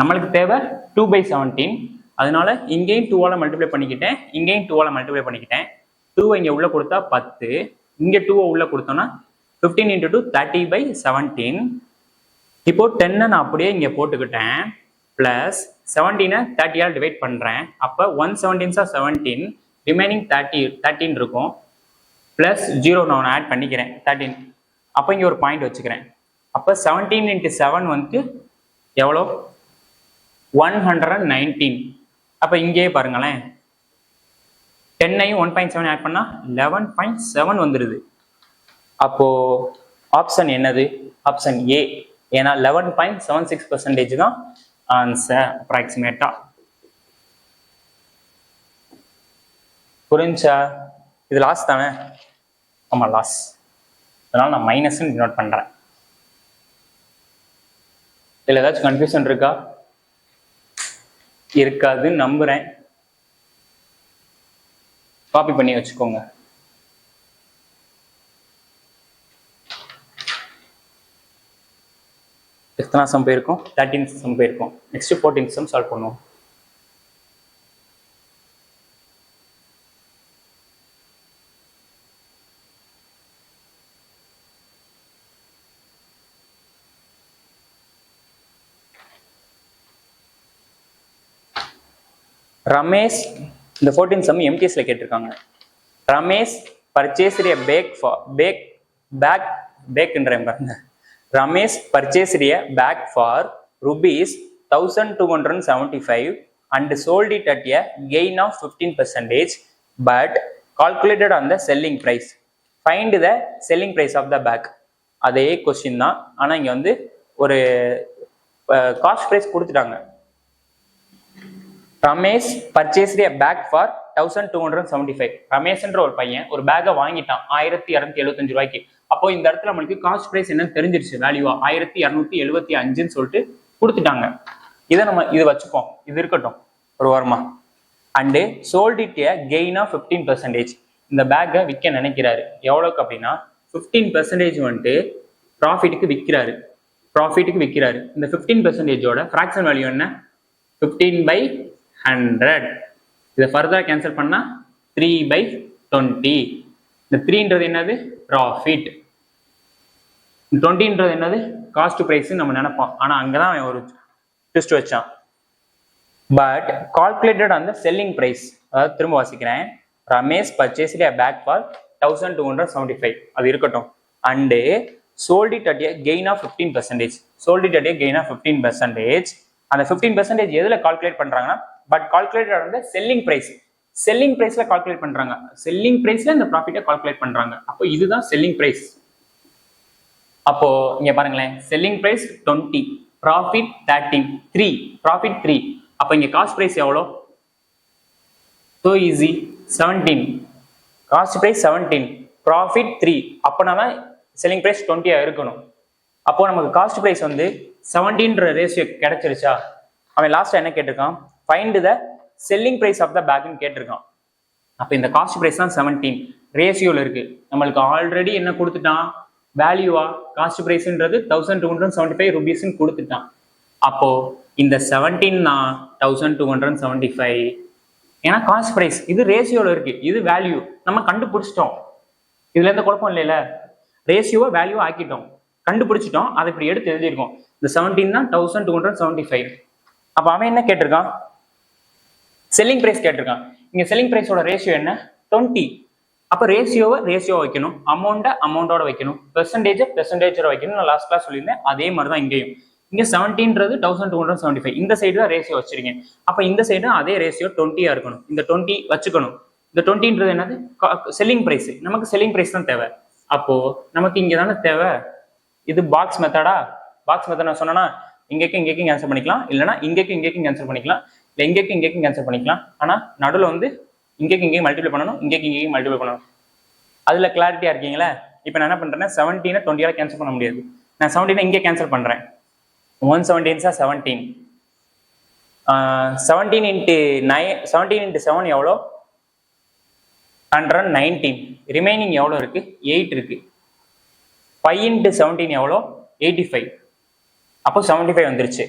நம்மளுக்கு தேவை 2/17, அதனால இங்கேயும் 2ஆல மல்டிப்ளை பண்ணிக்கிட்டேன், இங்கேயும் 2ஆல மல்டிப்ளை பண்ணிக்கிட்டேன். 2 இங்க உள்ள கொடுத்தா 10, இங்க 2 உள்ள கொடுத்தோம்னா 15 × 2 30/17. இப்போ 10 நான் அப்படியே இங்க போட்டுக்கிட்டேன், பிளஸ் 17 30ஆல் டிவைட் பண்றேன். அப்ப 117s are 17, ரிமைனிங் 13 இருக்கும். பிளஸ் 0 நான் ஆட் பண்ணிக்கிறேன் 13. அப்ப இங்க ஒரு பாயிண்ட் வச்சுக்கிறேன். அப்ப 17 × 7 வந்து எவ்வளோ? 119. அப்ப இங்கேயே பாருங்களேன், 10ஐயும் 1.7 ஆட் பண்ணா 11.7 வந்துருது. அப்போ ஆப்ஷன் என்னது? Option A. ஏன்னா 11.76% தான் ஆன்சர் அப்ராக்சிமேட்டா. புரிஞ்சா? இது லாஸ் தானே? ஆமா லாஸ், அதனால நான் மைனஸ் டினோட் பண்றேன். இதுல ஏதாச்சும் கன்ஃபியூஷன் இருக்கா? இருக்காதுன்னு நம்புறேன். காப்பி பண்ணி வச்சுக்கோங்க. எத்தனை சம் போயிருக்கும்? 13 சம் போயிருக்கும். நெக்ஸ்ட் 14 சம் சால்வ் பண்ணுவோம். ரமேஷ், இந்த 14 சம் எம்டிஎஸ்ல கேட்டிருக்காங்க. Ramesh purchased a Ramesh purchased a bag for rupees 1275 and sold it at a gain of 15%, but calculated on the selling price. Find the selling price of the bag. அதே கொஸ்டின் தான், ஆனா இங்க வந்து ஒரு காஸ்ட் பிரைஸ் கொடுத்துட்டாங்க. Ramesh purchased a bag for 1275. ரமேஷ்ன்ற ஒரு பையன் ஒரு பேக்கை வாங்கிட்டான் 1275 ரூபாய்க்கு. அப்போ இந்த இடத்துல நம்மளுக்கு காஸ்ட் பிரைஸ் என்னன்னு தெரிஞ்சிருச்சு, வேல்யூவா 1275ன்னு சொல்லிட்டு கொடுத்துட்டாங்க. இதை நம்ம இது வச்சுப்போம், இது இருக்கட்டும் ஒரு வாரமா. And sold it a gain of 15%. இந்த பேக்கை விற்க நினைக்கிறாரு. எவ்வளோக்கு அப்படின்னா 15% வந்துட்டு ப்ராஃபிட்டுக்கு விற்கிறாரு. இந்த 15%ஓட ஃப்ராக்ஷன் வேல்யூ என்ன? 15/100. இதை ஃபர்தராக கேன்சல் பண்ணா 3/20. இந்த 3ன்றது என்னது? ப்ராஃபிட். 20ன்றது என்னது? காஸ்ட் ப்ரைஸ் நம்ம நினைப்போம். ஆனால் அங்கே தான் ஒரு ட்விஸ்ட் வச்சான். But calculated on the selling price. அதாவது திரும்ப வாசிக்கிறேன். Ramesh purchased a bag for 1275. அது இருக்கட்டும். And sold it at a gain of 15%. அந்த 15% எதுல கால்குலேட் பண்றாங்கன்னா, but calculated on the selling price. Selling பிரைஸ்ல கால்குலேட் பண்றாங்க. செல்லிங் பிரைஸ்ல இந்த ப்ராஃபிட்டை கால்குலேட் பண்றாங்க. அப்போ இதுதான் செல்லிங் பிரைஸ். அப்போ இங்க பாருங்களேன், செல்லிங் பிரைஸ் 20, ப்ராஃபிட் 13, 3, ப்ராஃபிட் 3. அப்போ இங்க காஸ்ட் பிரைஸ் எவ்வளோ? So easy, 17. Cost price 17, profit 3. அப்போ நம்ம செல்லிங் பிரைஸ் 20 இருக்கணும். அப்போ நமக்கு காஸ்ட் பிரைஸ் வந்து 17ன்ற ரேஷியோ கிடைச்சிருச்சா? அவன் லாஸ்ட் என்ன கேட்டிருக்கான்? Find the selling price of the பேக்னு கேட்டிருக்கான். அப்போ இந்த காஸ்ட் பிரைஸ் தான் 17 ரேஷியோல இருக்கு. நம்மளுக்கு ஆல்ரெடி என்ன கொடுத்துட்டான்? வேல்யூவா காஸ்ட் பிரைஸ்ன்றது 1275 ருபீஸ்ன்னு கொடுத்துட்டான். அப்போ இந்த 17 தான் 1275. ஏன்னா காஸ்ட் பிரைஸ் இது ரேஷியோல இருக்கு, இது வேல்யூ நம்ம கண்டுபிடிச்சிட்டோம். இதுல எந்த குழப்பம் இல்லைல்ல. ரேஷியோவை வேல்யூ ஆக்கிட்டோம், கண்டுபிடிச்சிட்டோம். அதை இப்படி எடுத்து எழுதியிருக்கோம். இந்த 17 தான் 1275. அப்போ அவன் என்ன கேட்டிருக்கான்? செல்லிங் பிரைஸ் கேட்டிருக்கான். இங்க செல்லிங் பிரைஸோட ரேஷியோ என்ன? 20. அப்போ ரேஷியோ வைக்கணும், அமௌண்டோட வைக்கணும், பெர்சன்டேஜோட வைக்கணும். நான் லாஸ்ட் கிளாஸ் சொல்லியிருந்தேன். அதே மாதிரி தான் இங்கேயும். இங்க 17ன்றது 1275. இந்த சைடு தான் ரேஷியோ வச்சிருக்கேன். அப்போ இந்த சைடு அதே ரேஷியோ 20 இருக்கணும். இந்த 20 வச்சுக்கணும். இந்த 20ன்றது என்னது? Selling price. நமக்கு செல்லிங் பிரைஸ் தான் தேவை. அப்போ நமக்கு இங்க தானே தேவை. இது பாக்ஸ் மெத்தடா? பாக்ஸ் மெத்தட் நான் சொன்னா இங்கேயும் கேன்சல் பண்ணிக்கலாம், இல்லைன்னா இங்கேயும் கேன்சல் பண்ணிக்கலாம், இல்லை இங்கேயும் கேன்சல் பண்ணிக்கலாம். ஆனால் நடுவில் வந்து இங்கேயும் மல்டிப்ளை பண்ணணும், இங்கேயும் மல்டிப்ளை பண்ணணும். அதில் கிளாரிட்டியா இருக்கீங்களா? இப்போ நான் என்ன பண்றேன்னா 17 20 கேன்சல் பண்ண முடியாது. நான் 17 இங்கே கேன்சல் பண்றேன். 117 17. 17 into 7 எவ்வளோ? 119. ரிமைனிங் எவ்வளோ இருக்கு? 8 இருக்கு. 5 into 17 எவ்வளோ? 85. அப்போ 75 வந்துருச்சு.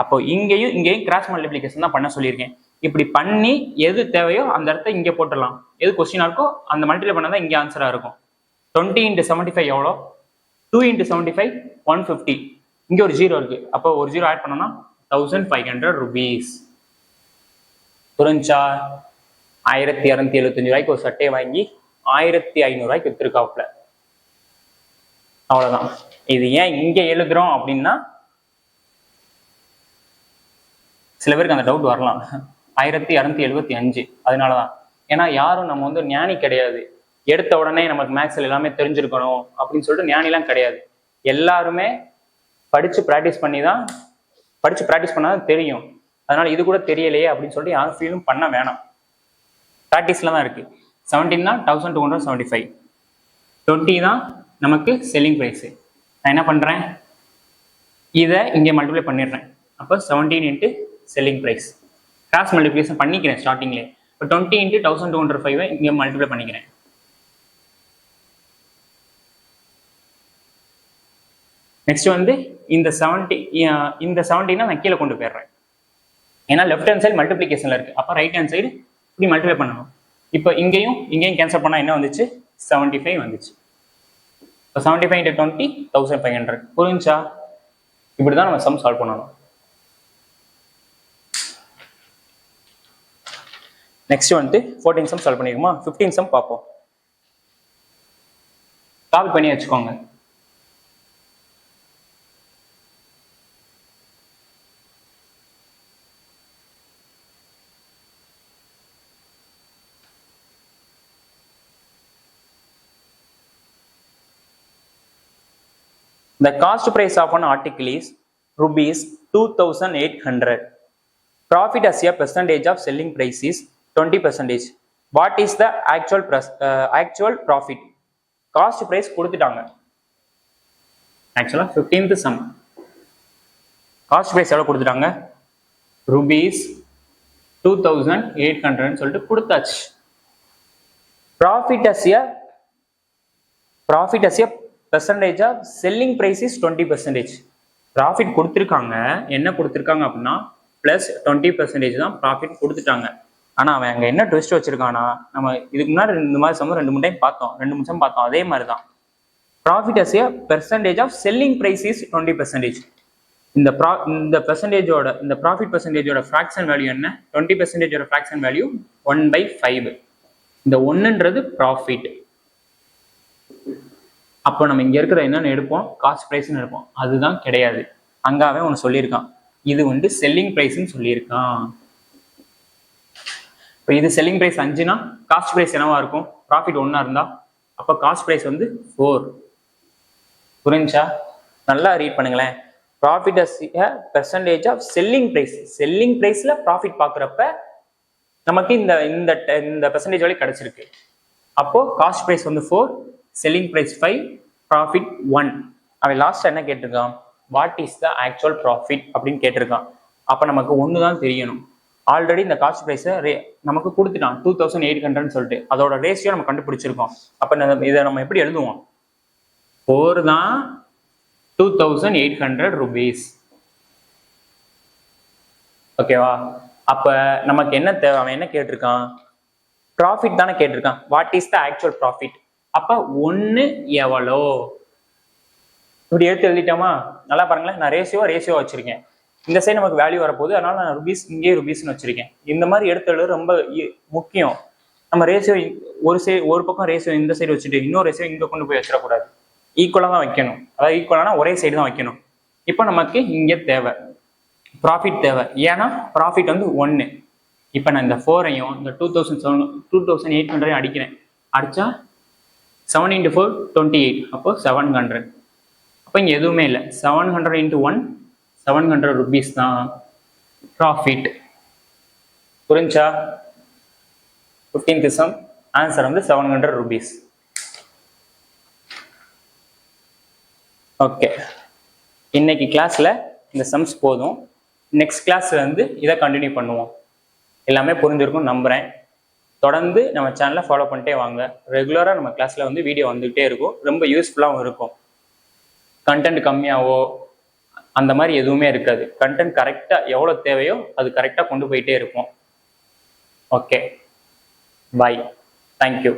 அப்போ இங்கேயும் கிராஸ் மல்டிப்ளிகேஷன் தான் பண்ண சொல்லியிருக்கேன். இப்படி பண்ணி எது தேவையோ அந்த இடத்த இங்கே போட்டுடலாம். எது கொஸ்டினா இருக்கோ அந்த மல்டிப்ளை பண்ணாதான் இங்கே ஆன்சரா இருக்கும். 20 into 75 எவ்வளோ? 2 into 75 150. இங்கே ஒரு 0 இருக்கு. அப்போ ஒரு 0 ஆட் பண்ணோம்னா 1500 rupees. புரிஞ்சா? 1275 ரூபாய்க்கு ஒரு சட்டையை வாங்கி 1500 ரூபாய்க்கு வித்துருக்காப்ல. அவ்வளவுதான். இது ஏன் இங்க எழுதுறோம் அப்படின்னா, சில பேருக்கு அந்த டவுட் வரலாம். 1275 அதனாலதான். ஏன்னா யாரும் நம்ம வந்து ஞானி கிடையாது. எடுத்த உடனே நமக்கு மேக்ஸ்ல எல்லாமே தெரிஞ்சிருக்கணும் அப்படின்னு சொல்லிட்டு ஞானிலாம் கிடையாது. எல்லாருமே படிச்சு ப்ராக்டிஸ் பண்ணாதான் தெரியும். அதனால இது கூட தெரியலையே அப்படின்னு சொல்லிட்டு யாரும் ஃபீலும் பண்ண வேணாம். ப்ராக்டிஸ்ல தான் இருக்கு. 17 தான் 1275, 20 தான் நமக்கு செல்லிங் ப்ரைஸ். நான் என்ன பண்றேன்? இதை இங்கே மல்டிப்ளை பண்ணிடுறேன். அப்போ 17 into selling price. Cross multiplication பண்ணிக்கிறேன் ஸ்டார்டிங்லேயே. இப்போ 20 into 1205 இங்கே மல்டிப்ளை பண்ணிக்கிறேன். நெக்ஸ்ட் வந்து இந்த 17 நான் கீழே கொண்டு போயிடுறேன். ஏன்னா லெஃப்ட் ஹேண்ட் சைடு மல்டிப்ளிகேஷன்ல இருக்கு. அப்போ ரைட் ஹேண்ட் சைடு இப்படி மல்டிப்ளை பண்ணணும். இப்போ இங்கேயும் கேன்சல் பண்ணா என்ன வந்துச்சு? 75 வந்துச்சு. இப்போ 75 into 20 1500. புரிஞ்சா? இப்படிதான் நம்ம சம் சால்வ் பண்ணணும். நெக்ஸ்ட் வந்து 14 சம் சால்வ் பண்ணிருக்குமா? 15 சம் பார்ப்போம். காப்பி பண்ணி வச்சுக்கோங்க. The cost price of an article is rupees 2800. Profit as a percentage of selling price is 20%. What is the actual profit? Cost price கொடுத்துட்டாங்க. ஆக்சுவலா 15th sum. Cost price எவ்வளவு கொடுத்துட்டாங்க? rupees 2800 சொல்லிட்டு கொடுத்தாச்சு. Profit as a percentage of selling price is 20%. Profit கொடுத்துருக்காங்க, என்ன கொடுத்துருக்காங்க அப்படின்னா +20% தான் ப்ராஃபிட் கொடுத்துட்டாங்க. ஆனால் அவன் அங்கே என்ன ட்விஸ்ட் வச்சிருக்கானா, நம்ம இதுக்கு முன்னாடி இந்த மாதிரி சமம் 2-3 டைம் பார்த்தோம், 2 நிமிஷம் பார்த்தோம், அதே மாதிரி தான். Profit as a percentage of selling price is 20%. இந்த பெர்சன்டேஜோட, இந்த ப்ராஃபிட் பெர்சன்டேஜோட ஃப்ராக்ஷன் வேல்யூ என்ன? 20%ஓட ஃப்ராக்ஷன் வேல்யூ 1/5. இந்த 1ன்றது ப்ராஃபிட். அப்போ நம்ம இங்க இருக்கிற என்னன்னு எடுப்போம், காஸ்ட் பிரைஸ்ன்னு எடுப்போம். அதுதான் கிடையாது, அங்காவே ஒன்று சொல்லியிருக்கான், இது வந்து செல்லிங் பிரைஸ்ன்னு சொல்லியிருக்கான். இப்போ இது செல்லிங் பிரைஸ் 5னா காஸ்ட் பிரைஸ் என்னவா இருக்கும்? ப்ராஃபிட் 1 இருந்தா அப்போ காஸ்ட் பிரைஸ் வந்து 4. புரிஞ்சா? நல்லா ரீட் பண்ணுங்களேன். Profit as a percentage of selling price. Selling பிரைஸ்ல ப்ராஃபிட் பார்க்குறப்ப நமக்கு இந்த இந்த இந்த பெர்சன்டேஜ் வழி கிடைச்சிருக்கு. அப்போ காஸ்ட் பிரைஸ் வந்து 4, செல்லிங் பிரைஸ் 5, ப்ராஃபிட் 1. அவன் லாஸ்ட் என்ன கேட்டிருக்கான்? What is the actual profit அப்படின்னு கேட்டிருக்கான். அப்போ நமக்கு ஒன்று தான் தெரியணும். ஆல்ரெடி இந்த காஸ்ட் ப்ரைஸை நமக்கு கொடுத்துட்டான் 2800 சொல்லிட்டு, அதோட ரேஷியோ நம்ம கண்டுபிடிச்சிருக்கோம். அப்போ இதை நம்ம எப்படி எழுதுவோம்? 4 தான் 2800 rupees. ஓகேவா? அப்ப நமக்கு என்ன தேவை? அவன் என்ன கேட்டிருக்கான்? ப்ராஃபிட் தானே கேட்டிருக்கான். What is the actual profit? அப்ப 1 எவ்வளோ? இப்படி எடுத்து எழுதிட்டோமா? நல்லா பாருங்களேன், நான் ரேஷியோ வச்சிருக்கேன். இந்த சைடு நமக்கு வேல்யூ வரப்போகுது, அதனால நான் ருபீஸ் இங்கே ருபீஸ்ன்னு வச்சிருக்கேன். இந்த மாதிரி எடுத்து எழுது ரொம்ப முக்கியம். நம்ம ரேஷியோ ஒரு பக்கம் ரேஷியோ இந்த சைடு வச்சுட்டு இன்னொரு ரேஷியோ இங்கே கொண்டு போய் வச்சிடக்கூடாது. ஈக்குவலாக தான் வைக்கணும். அதாவது ஈக்குவலானா ஒரே சைடு தான் வைக்கணும். இப்போ நமக்கு இங்கே தேவை ப்ராஃபிட் தேவை. ஏன்னா ப்ராஃபிட் வந்து 1. இப்போ நான் இந்த 4ஐயும் இந்த 2800 அடிக்கிறேன். அடிச்சா 7 × 4 28, அப்போ 700. அப்போ இங்கே எதுவுமே இல்லை. 700 × 1 700 rupees தான் ப்ராஃபிட். புரிஞ்சா? 15th சம் ஆன்சர் வந்து 700 rupees. ஓகே, இன்னைக்கு கிளாஸ்ல இந்த சம்ஸ் போதும். நெக்ஸ்ட் கிளாஸ்ல வந்து இதை கண்டினியூ பண்ணுவோம். எல்லாமே புரிஞ்சிருக்கும் நம்புறேன். தொடர்ந்து நம்ம சேனலை ஃபாலோ பண்ணிட்டே வாங்க. ரெகுலராக நம்ம கிளாஸ்ல வந்து வீடியோ வந்துகிட்டே இருக்கும். ரொம்ப யூஸ்ஃபுல்லாகவும் இருக்கும். கண்டென்ட் கம்மியாவோ அந்த மாதிரி எதுவுமே இருக்காது. கண்டென்ட் கரெக்டாக எவ்வளோ தேவையோ அது கரெக்டாக கொண்டு போயிட்டே இருப்போம். ஓகே, பாய், தேங்க்யூ.